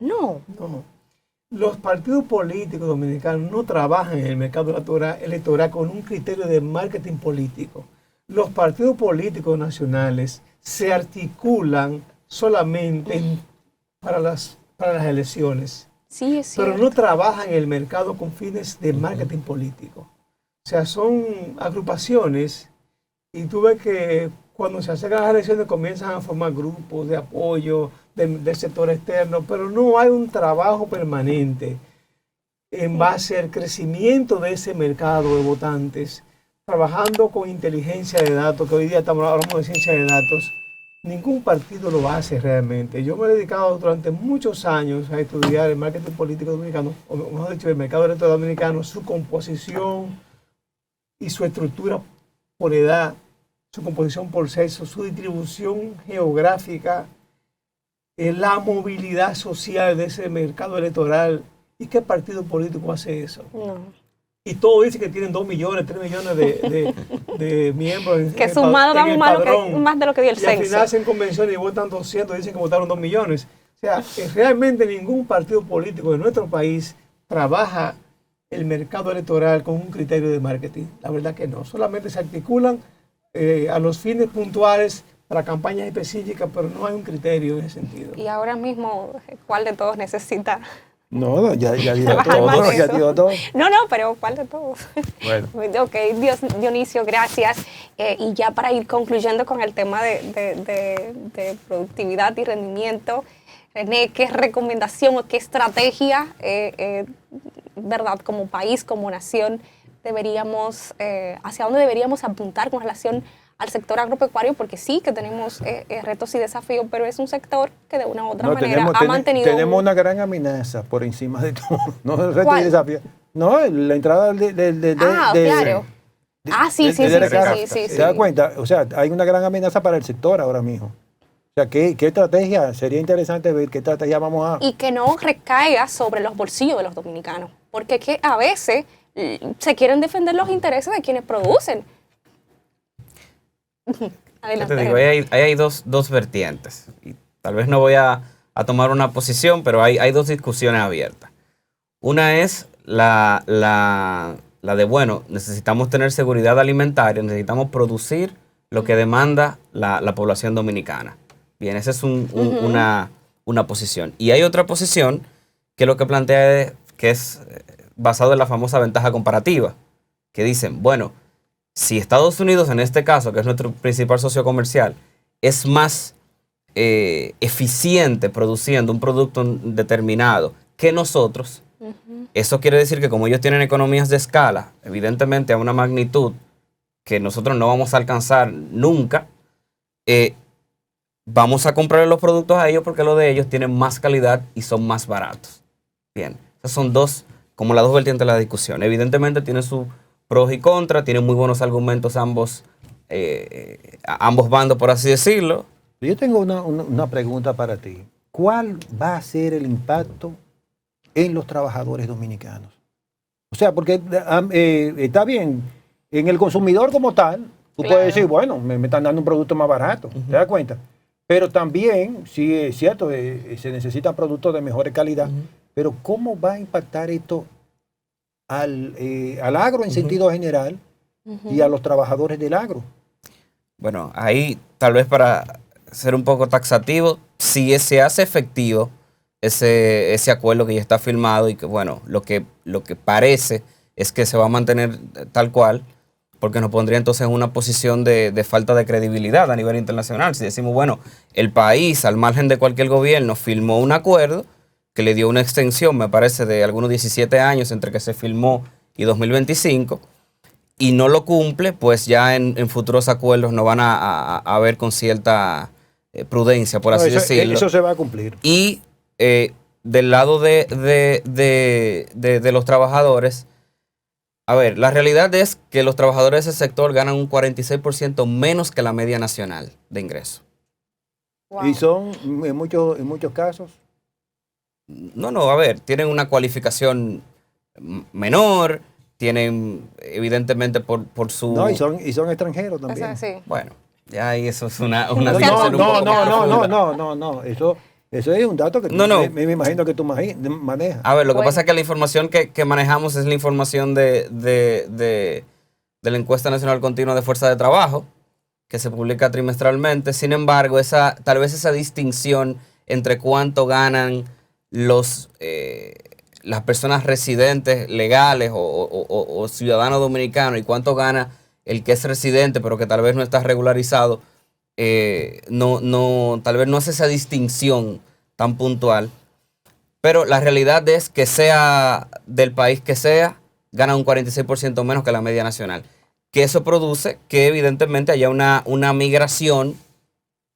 No. Los partidos políticos dominicanos no trabajan en el mercado electoral con un criterio de marketing político. Los partidos políticos nacionales se articulan solamente para las elecciones. Sí, es cierto. Pero no trabajan en el mercado con fines de marketing político. O sea, son agrupaciones y tú ves que cuando se acercan las elecciones comienzan a formar grupos de apoyo del sector externo, pero no hay un trabajo permanente en base al crecimiento de ese mercado de votantes, trabajando con inteligencia de datos, que hoy día hablamos de ciencia de datos. Ningún partido lo hace realmente. Yo me he dedicado durante muchos años a estudiar el marketing político dominicano, o mejor dicho, el mercado electoral dominicano, su composición y su estructura por edad, su composición por sexo, su distribución geográfica, la movilidad social de ese mercado electoral. ¿Y qué partido político hace eso? No. Y todo dice que tienen 2 millones, 3 millones de miembros. Que sumado dan más de lo que dio el censo. Y al final hacen convenciones y votan 200 y dicen que votaron 2 millones. O sea, realmente ningún partido político de nuestro país trabaja el mercado electoral con un criterio de marketing. La verdad que no. Solamente se articulan a los fines puntuales para campañas específicas, pero no hay un criterio en ese sentido. Y ahora mismo, ¿cuál de todos necesita? No, ya digo todo. No, pero ¿cuál de todos? Bueno. Ok, Dionisio, gracias. Y ya para ir concluyendo con el tema de productividad y rendimiento, René, ¿qué recomendación o qué estrategia, verdad, como país, como nación, hacia dónde deberíamos apuntar con relación al sector agropecuario? Porque sí que tenemos retos y desafíos, pero es un sector que de una u otra manera ha mantenido... Tenemos una gran amenaza por encima de todo. No retos y desafíos. No, la entrada claro. Sí. ¿Se da cuenta? O sea, hay una gran amenaza para el sector ahora mismo. O sea, ¿qué estrategia? Sería interesante ver qué estrategia vamos a... Y que no recaiga sobre los bolsillos de los dominicanos. Porque que a veces se quieren defender los intereses de quienes producen. Adelante. Te digo, hay dos vertientes. Y tal vez no voy a tomar una posición, pero hay dos discusiones abiertas. Una es la de, bueno, necesitamos tener seguridad alimentaria, necesitamos producir lo que demanda la población dominicana. Bien, esa es una posición. Y hay otra posición que lo que plantea es que es basado en la famosa ventaja comparativa, que dicen, bueno, si Estados Unidos en este caso, que es nuestro principal socio comercial, es más eficiente produciendo un producto determinado que nosotros, eso quiere decir que como ellos tienen economías de escala, evidentemente a una magnitud que nosotros no vamos a alcanzar nunca, vamos a comprarle los productos a ellos porque los de ellos tienen más calidad y son más baratos. Bien, esas son como las dos vertientes de la discusión. Evidentemente tiene sus pros y contras, tienen muy buenos argumentos ambos bandos, por así decirlo. Yo tengo una pregunta para ti. ¿Cuál va a ser el impacto en los trabajadores dominicanos? O sea, porque está bien, en el consumidor como tal, tú puedes decir, bueno, me están dando un producto más barato, ¿te das cuenta? Pero también, sí es cierto, se necesitan productos de mejor calidad, pero ¿cómo va a impactar esto al agro en sentido general y a los trabajadores del agro? Bueno, ahí tal vez para ser un poco taxativo, si se hace efectivo ese acuerdo que ya está firmado y que, bueno, lo que parece es que se va a mantener tal cual, porque nos pondría entonces en una posición de falta de credibilidad a nivel internacional. Si decimos, bueno, el país, al margen de cualquier gobierno, firmó un acuerdo que le dio una extensión, me parece, de algunos 17 años entre que se firmó y 2025, y no lo cumple, pues ya en futuros acuerdos nos van a ver con cierta prudencia, por así decirlo. Eso se va a cumplir. Y del lado de los trabajadores, a ver, la realidad es que los trabajadores de ese sector ganan un 46% menos que la media nacional de ingreso. Wow. ¿Y son en muchos casos? No, a ver, tienen una cualificación menor, tienen evidentemente por su... No, y son extranjeros también. O sea, sí. Bueno, ya eso es una no, eso es un dato que me imagino que tú manejas. A ver, lo que pasa es que la información que manejamos es la información de la encuesta nacional continua de fuerza de trabajo, que se publica trimestralmente. Sin embargo, tal vez esa distinción entre cuánto ganan las personas residentes legales o ciudadanos dominicanos y cuánto gana el que es residente pero que tal vez no está regularizado, tal vez no hace esa distinción tan puntual, pero la realidad es que sea del país que sea, gana un 46% menos que la media nacional, que eso produce que evidentemente haya una migración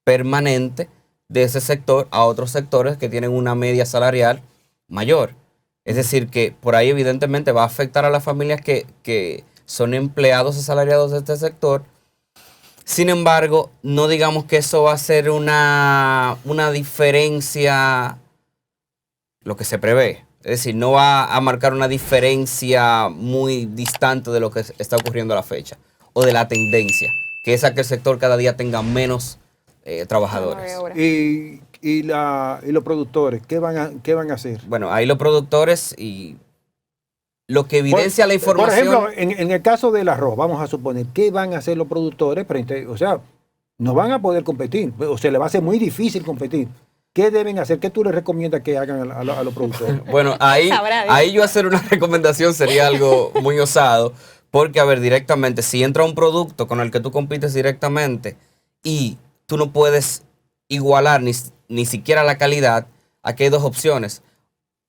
permanente de ese sector a otros sectores que tienen una media salarial mayor. Es decir, que por ahí evidentemente va a afectar a las familias que son empleados asalariados de este sector. Sin embargo, no digamos que eso va a ser una diferencia, lo que se prevé. Es decir, no va a marcar una diferencia muy distante de lo que está ocurriendo a la fecha o de la tendencia, que es a que el sector cada día tenga menos trabajadores. Y los productores, ¿qué van a hacer? Bueno, ahí los productores y lo que evidencia la información... Por ejemplo, en el caso del arroz, vamos a suponer, ¿qué van a hacer los productores? O sea, no van a poder competir, o se les va a hacer muy difícil competir. ¿Qué deben hacer? ¿Qué tú les recomiendas que hagan a los productores? Bueno, ahí yo hacer una recomendación sería algo muy osado, porque, a ver, directamente, si entra un producto con el que tú compites directamente y tú no puedes igualar ni siquiera la calidad, aquí hay dos opciones.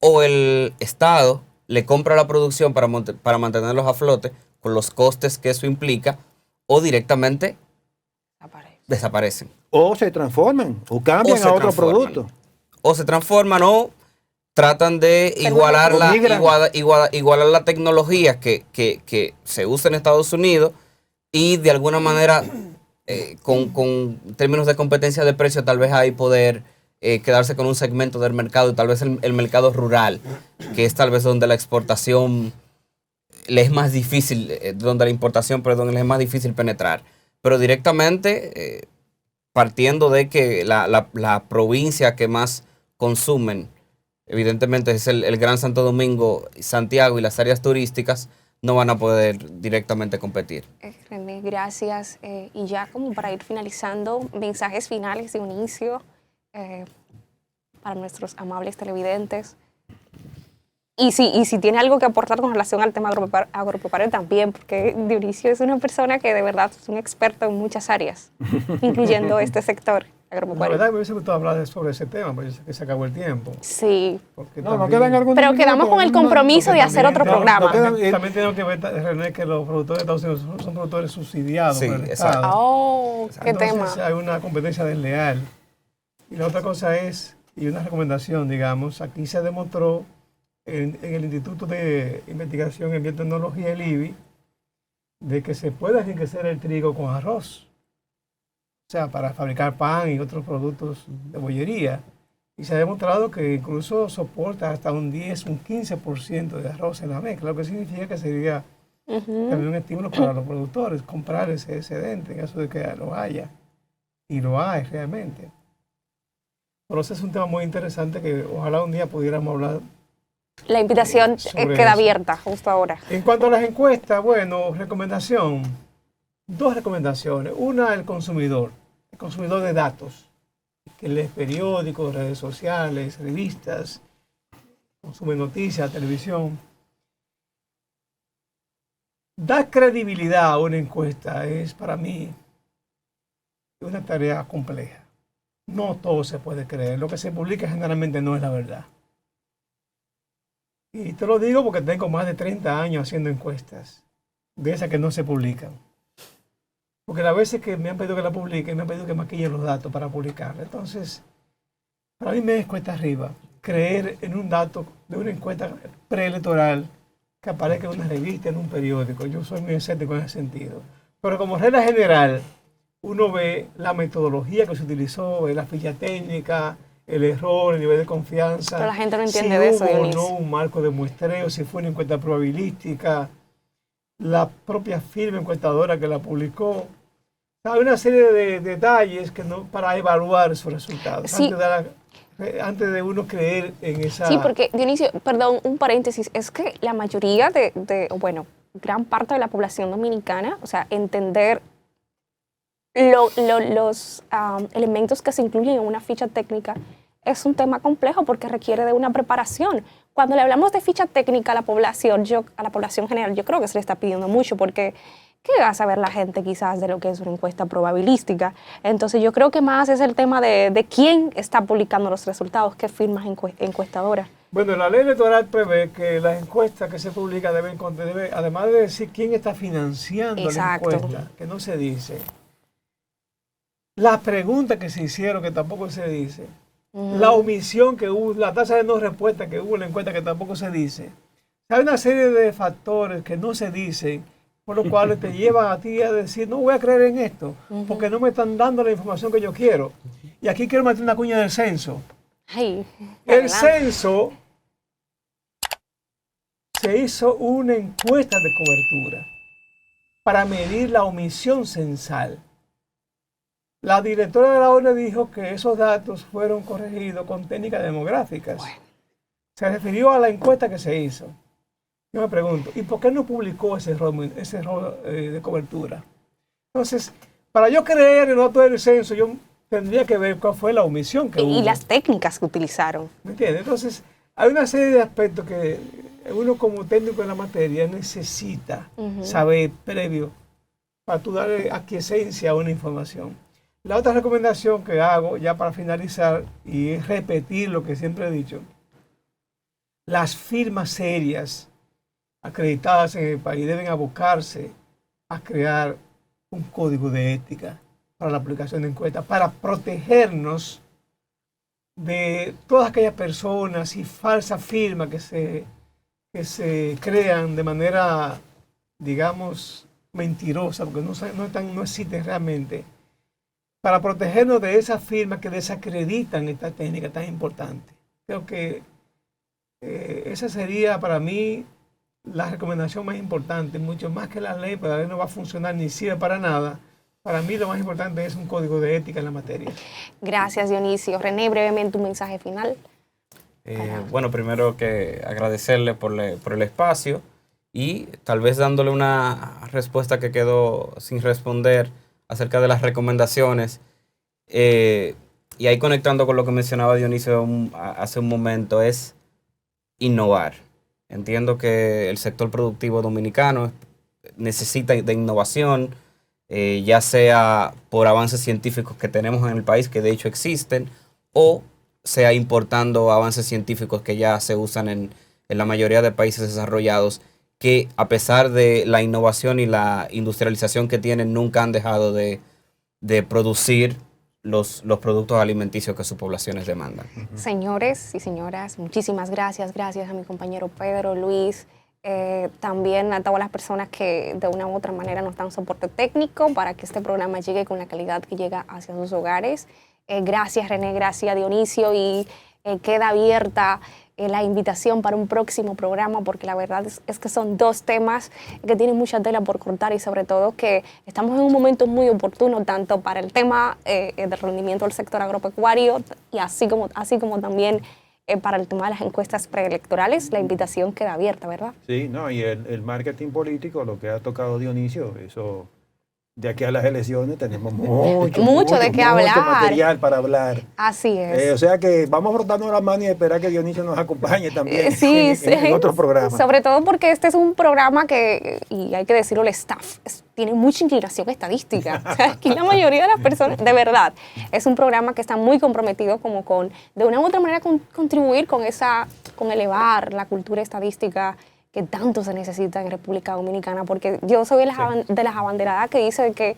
O el Estado le compra la producción para mantenerlos a flote con los costes que eso implica, o directamente desaparecen. O se transforman, o cambian a otro producto. O se transforman, o tratan de igualar Migran. la tecnología que se usa en Estados Unidos y de alguna manera con términos de competencia de precio tal vez ahí poder quedarse con un segmento del mercado, tal vez el mercado rural, que es tal vez donde la exportación le es más difícil, donde la importación, perdón, le es más difícil penetrar. Pero directamente, partiendo de que la provincia que más consumen, evidentemente es el Gran Santo Domingo, Santiago y las áreas turísticas, no van a poder directamente competir. René, gracias. Y ya como para ir finalizando, mensajes finales de inicio para nuestros amables televidentes. Y si tiene algo que aportar con relación al tema agropecuario también, porque Dionisio es una persona que de verdad es un experto en muchas áreas, incluyendo este sector agropecuario. La verdad me hubiese gustado hablar sobre ese tema, pero yo sé que se acabó el tiempo. Sí. No quedan algunos Pero quedamos con el compromiso de hacer otro programa. También tenemos que ver, René, que los productores de Estados Unidos son productores subsidiados Sí, por el exacto. Estado. Oh, qué Entonces, tema. hay una competencia desleal. Y la otra cosa es, y una recomendación, digamos, aquí se demostró en el Instituto de Investigación en Biotecnología, el IBI, de que se puede enriquecer el trigo con arroz. O sea, para fabricar pan y otros productos de bollería. Y se ha demostrado que incluso soporta hasta un 10, un 15% de arroz en la mezcla, lo que significa que sería también un estímulo para los productores comprar ese excedente en caso de que lo haya. Y lo hay realmente. Pero ese es un tema muy interesante que ojalá un día pudiéramos hablar. La invitación sobre queda eso. abierta justo ahora. En cuanto a las encuestas, bueno, recomendación. Dos recomendaciones. Una, el consumidor de datos, que lee periódicos, redes sociales, revistas, consume noticias, televisión. Dar credibilidad a una encuesta es para mí una tarea compleja. No todo se puede creer. Lo que se publica generalmente no es la verdad. Y te lo digo porque tengo más de 30 años haciendo encuestas, de esas que no se publican. Porque las veces que me han pedido que la publique, me han pedido que maquille los datos para publicarla. Entonces, para mí me es cuesta arriba creer en un dato de una encuesta preelectoral que aparezca en una revista, en un periódico. Yo soy muy escéptico en ese sentido. Pero como regla general, uno ve la metodología que se utilizó, ve la ficha técnica, el error, el nivel de confianza. Pero la gente no entiende de eso, Si hubo o Dionisio. no un marco de muestreo, si fue una encuesta probabilística, la propia firma encuestadora que la publicó. Hay una serie de detalles que no, para evaluar sus resultados. Sí. Antes de uno creer en esa... Sí, porque, Dionisio, perdón, un paréntesis, es que la mayoría bueno, gran parte de la población dominicana, o sea, entender los elementos que se incluyen en una ficha técnica es un tema complejo porque requiere de una preparación. Cuando le hablamos de ficha técnica a la población general, yo creo que se le está pidiendo mucho porque ¿qué va a saber la gente quizás de lo que es una encuesta probabilística? Entonces yo creo que más es el tema de quién está publicando los resultados, qué firmas encuestadoras. Bueno, la ley electoral prevé que las encuestas que se publican deben, además de decir quién está financiando Exacto. la encuesta, que no se dice, las preguntas que se hicieron, que tampoco se dice, la omisión que hubo, la tasa de no respuesta que hubo en la encuesta, que tampoco se dice. Hay una serie de factores que no se dicen, por lo cual te llevan a ti a decir, no voy a creer en esto, porque no me están dando la información que yo quiero. Y aquí quiero meter una cuña del censo. Ay, El adelante. censo se hizo una encuesta de cobertura para medir la omisión censal. La directora de la ONU dijo que esos datos fueron corregidos con técnicas demográficas. Bueno. Se refirió a la encuesta que se hizo. Yo me pregunto, ¿y por qué no publicó ese error de cobertura? Entonces, para yo creer en los datos del censo, yo tendría que ver cuál fue la omisión que hubo. Y las técnicas que utilizaron. ¿Me entiendes? Entonces, hay una serie de aspectos que uno como técnico en la materia necesita saber previo para tú darle aquiescencia a una información. La otra recomendación que hago, ya para finalizar, y es repetir lo que siempre he dicho, las firmas serias acreditadas en el país deben abocarse a crear un código de ética para la aplicación de encuestas, para protegernos de todas aquellas personas y falsas firmas que se crean de manera, digamos, mentirosa, porque no existen realmente, para protegernos de esas firmas que desacreditan esta técnica tan importante. Creo que esa sería para mí la recomendación más importante, mucho más que la ley, porque la ley no va a funcionar ni sirve para nada. Para mí lo más importante es un código de ética en la materia. Gracias, Dionisio. René, brevemente un mensaje final. Bueno, primero que agradecerle por el espacio y tal vez dándole una respuesta que quedó sin responder acerca de las recomendaciones. Y ahí conectando con lo que mencionaba Dionisio hace un momento, es innovar. Entiendo que el sector productivo dominicano necesita de innovación, ya sea por avances científicos que tenemos en el país, que de hecho existen, o sea importando avances científicos que ya se usan en la mayoría de países desarrollados, que a pesar de la innovación y la industrialización que tienen, nunca han dejado de producir los productos alimenticios que sus poblaciones demandan. Señores y señoras, muchísimas gracias. Gracias a mi compañero Pedro, Luis, también a todas las personas que de una u otra manera nos dan soporte técnico para que este programa llegue con la calidad que llega hacia sus hogares. Gracias, René, gracias, Dionisio, y queda abierta la invitación para un próximo programa, porque la verdad es que son dos temas que tienen mucha tela por cortar y sobre todo que estamos en un momento muy oportuno tanto para el tema del rendimiento del sector agropecuario y así como también para el tema de las encuestas preelectorales. La invitación queda abierta, ¿verdad? Sí, no, y el marketing político, lo que ha tocado Dionisio, eso de aquí a las elecciones tenemos mucho de qué hablar. Material para hablar. Así es. O sea que vamos a frotarnos las manos y esperar que Dionisio nos acompañe también sí, en otros programas. Sobre todo porque este es un programa que, y hay que decirlo, el staff tiene mucha inclinación estadística. O sea, aquí la mayoría de las personas, de verdad, es un programa que está muy comprometido como con, de una u otra manera, contribuir con elevar la cultura estadística que tanto se necesita en República Dominicana, porque yo soy de las abanderadas que dice que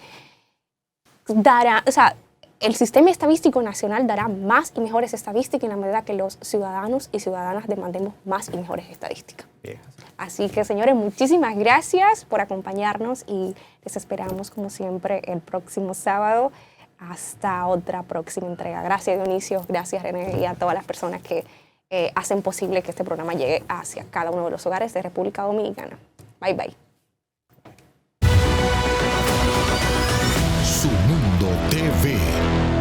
el sistema estadístico nacional dará más y mejores estadísticas en la medida que los ciudadanos y ciudadanas demandemos más y mejores estadísticas. Bien. Así que, señores, muchísimas gracias por acompañarnos y les esperamos, como siempre, el próximo sábado. Hasta otra próxima entrega. Gracias, Dionisio, gracias, René, y a todas las personas que hacen posible que este programa llegue hacia cada uno de los hogares de República Dominicana. Bye, bye. Su Mundo TV.